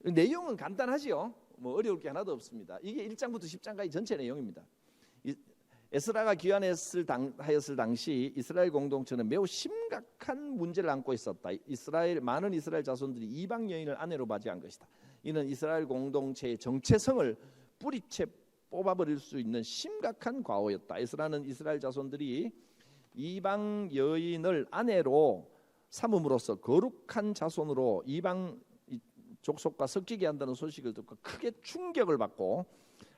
내용은 간단하지요. 뭐 어려울 게 하나도 없습니다. 이게 1장부터 10장까지 전체 내용입니다. 에스라가 귀환하였을 당시 이스라엘 공동체는 매우 심각한 문제를 안고 있었다. 많은 이스라엘 자손들이 이방 여인을 아내로 맞이한 것이다. 이는 이스라엘 공동체의 정체성을 뿌리채 뽑아버릴 수 있는 심각한 과오였다. 에스라는 이스라엘 자손들이 이방 여인을 아내로 삼음으로써 거룩한 자손으로 이방 족속과 섞이게 한다는 소식을 듣고 크게 충격을 받고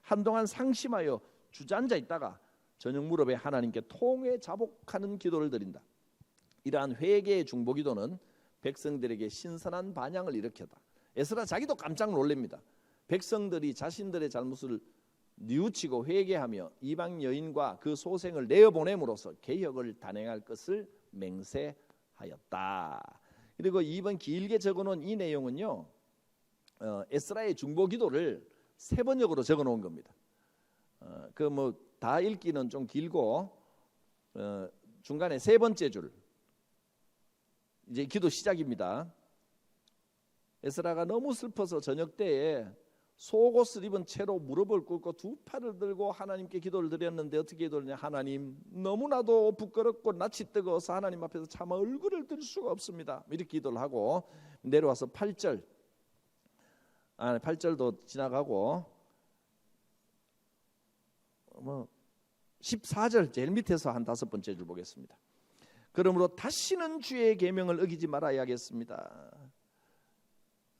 한동안 상심하여 주저앉아 있다가 저녁 무렵에 하나님께 통회 자복하는 기도를 드린다. 이러한 회개의 중보기도는 백성들에게 신선한 반향을 일으켰다. 에스라 자기도 깜짝 놀랍니다. 백성들이 자신들의 잘못을 뉘우치고 회개하며 이방 여인과 그 소생을 내어보냄으로써 개혁을 단행할 것을 맹세하였다. 그리고 2번 길게 적어놓은 이 내용은요, 에스라의 중보기도를 3번역으로 적어놓은 겁니다. 그 뭐 다 읽기는 좀 길고 중간에 3번째 줄 이제 기도 시작입니다. 에스라가 너무 슬퍼서 저녁 때에 속옷을 입은 채로 무릎을 꿇고 두 팔을 들고 하나님께 기도를 드렸는데 어떻게 기도했냐. 하나님, 너무나도 부끄럽고 낯이 뜨거워서 하나님 앞에서 차마 얼굴을 들 수가 없습니다. 이렇게 기도를 하고 내려와서 8절도 지나가고 14절 제일 밑에서 한 5번째 줄 보겠습니다. 그러므로 다시는 주의 계명을 어기지 말아야 하겠습니다.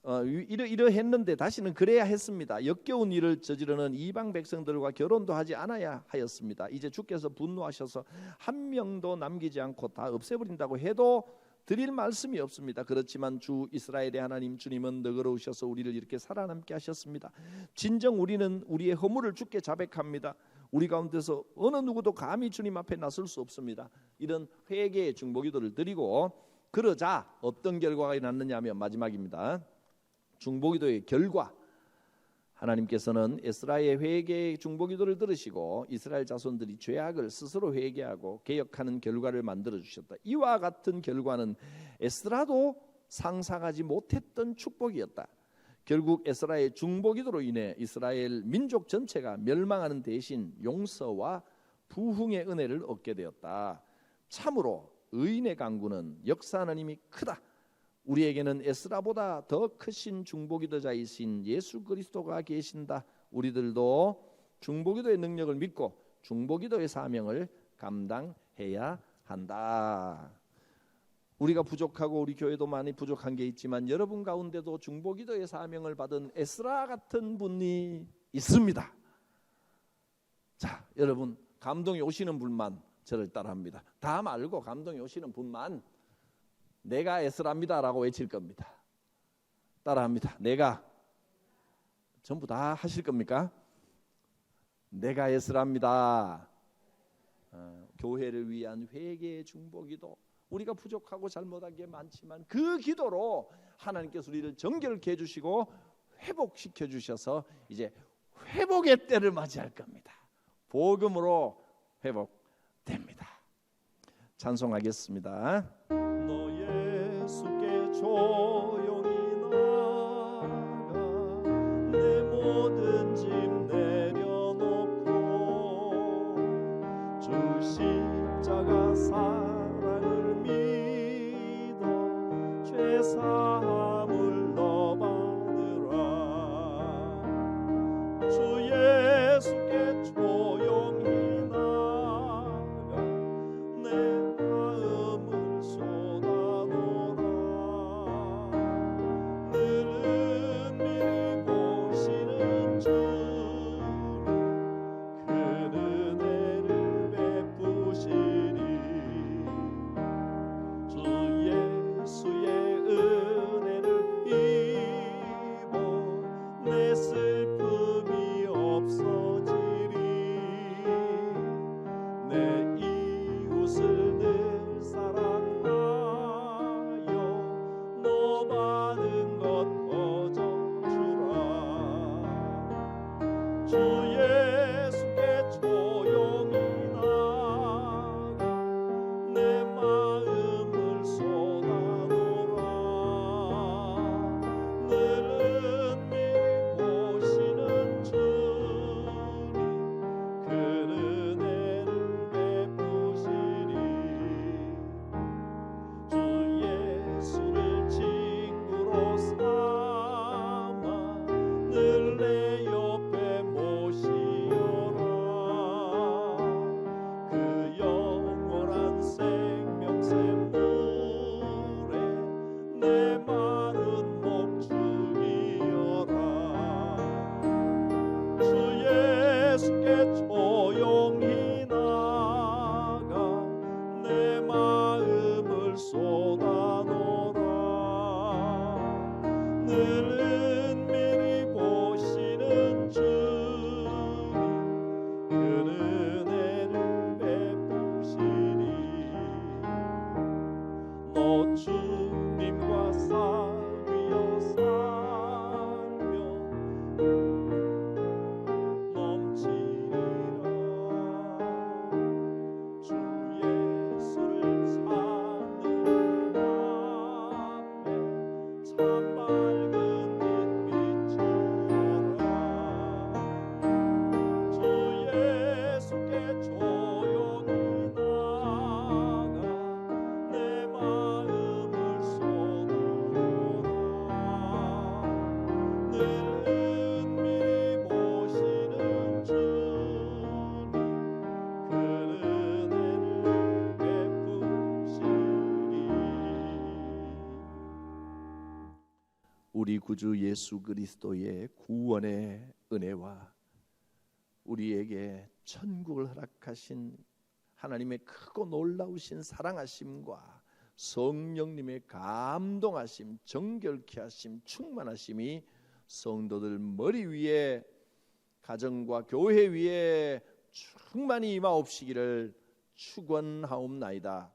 이러했는데 다시는 그래야 했습니다. 역겨운 일을 저지르는 이방 백성들과 결혼도 하지 않아야 하였습니다. 이제 주께서 분노하셔서 한 명도 남기지 않고 다 없애버린다고 해도 드릴 말씀이 없습니다. 그렇지만 주 이스라엘의 하나님 주님은 너그러우셔서 우리를 이렇게 살아남게 하셨습니다. 진정 우리는 우리의 허물을 주께 자백합니다. 우리 가운데서 어느 누구도 감히 주님 앞에 나설 수 없습니다. 이런 회개의 중보기도를 드리고 그러자 어떤 결과가 났느냐 하면 마지막입니다. 중보기도의 결과, 하나님께서는 에스라의 회개의 중보기도를 들으시고 이스라엘 자손들이 죄악을 스스로 회개하고 개혁하는 결과를 만들어 주셨다. 이와 같은 결과는 에스라도 상상하지 못했던 축복이었다. 결국 에스라의 중보기도로 인해 이스라엘 민족 전체가 멸망하는 대신 용서와 부흥의 은혜를 얻게 되었다. 참으로 의인의 강구는 역사하는 힘이 크다. 우리에게는 에스라보다 더 크신 중보기도자이신 예수 그리스도가 계신다. 우리들도 중보기도의 능력을 믿고 중보기도의 사명을 감당해야 한다. 우리가 부족하고 우리 교회도 많이 부족한 게 있지만 여러분 가운데도 중보기도의 사명을 받은 에스라 같은 분이 있습니다. 자, 여러분 감동이 오시는 분만 저를 따라합니다. 다 말고 감동이 오시는 분만 내가 에스라입니다라고 외칠 겁니다. 따라합니다. 내가 전부 다 하실 겁니까? 내가 애쓰랍니다. 교회를 위한 회개의 중보기도, 우리가 부족하고 잘못한 게 많지만 그 기도로 하나님께서 우리를 정결케 해주시고 회복시켜 주셔서 이제 회복의 때를 맞이할 겁니다. 복음으로 회복됩니다. 찬송하겠습니다. 너 예수께 조용히 나가 내 모든 짐 내려놓고 주 십자가 사랑을 믿어 죄 사함을 너 받으라. 주 예수께 조용히 나가 내 마음을 쏟아놓으라. 늘 은밀히 보시는 주님 그 은혜를 베푸시리. 주 예수의 은혜를 입어 내 슬픔이 없어지리. 내 이웃을 늘 사랑하여 너 받은 것 거저주라. 주 예수께 조용히 나가 내 마음을 쏟아놓으라. 늘 은밀히 보시는 주님 그 은혜를 베푸시리. 주 예수를 친구로 삼아 늘 내 옆에 모시어라. 그 영원한 생명샘물에 내 마른 목 죽이어라. 주 예수께 조용히 나가 내 마음을 쏟아놓으라. 늘 은밀히 보시는 주님 그 은혜를 베푸시리. 너 주님과 사귀어 살면 넘치리라. 주 예수를 찾는 앞에 참 밝은 빛 비추어라. 주 예수께 조용히 나가 내 마음을 쏟아놓으라. 늘 은밀히 보시는 주님 그 은혜를 베푸시리. 우리 구주 예수 그리스도의 구원의 은혜와 우리에게 천국을 허락하신 하나님의 크고 놀라우신 사랑하심과 성령님의 감동하심, 정결케 하심, 충만하심이 성도들 머리 위에, 가정과 교회 위에 충만히 임하옵시기를 축원하옵나이다.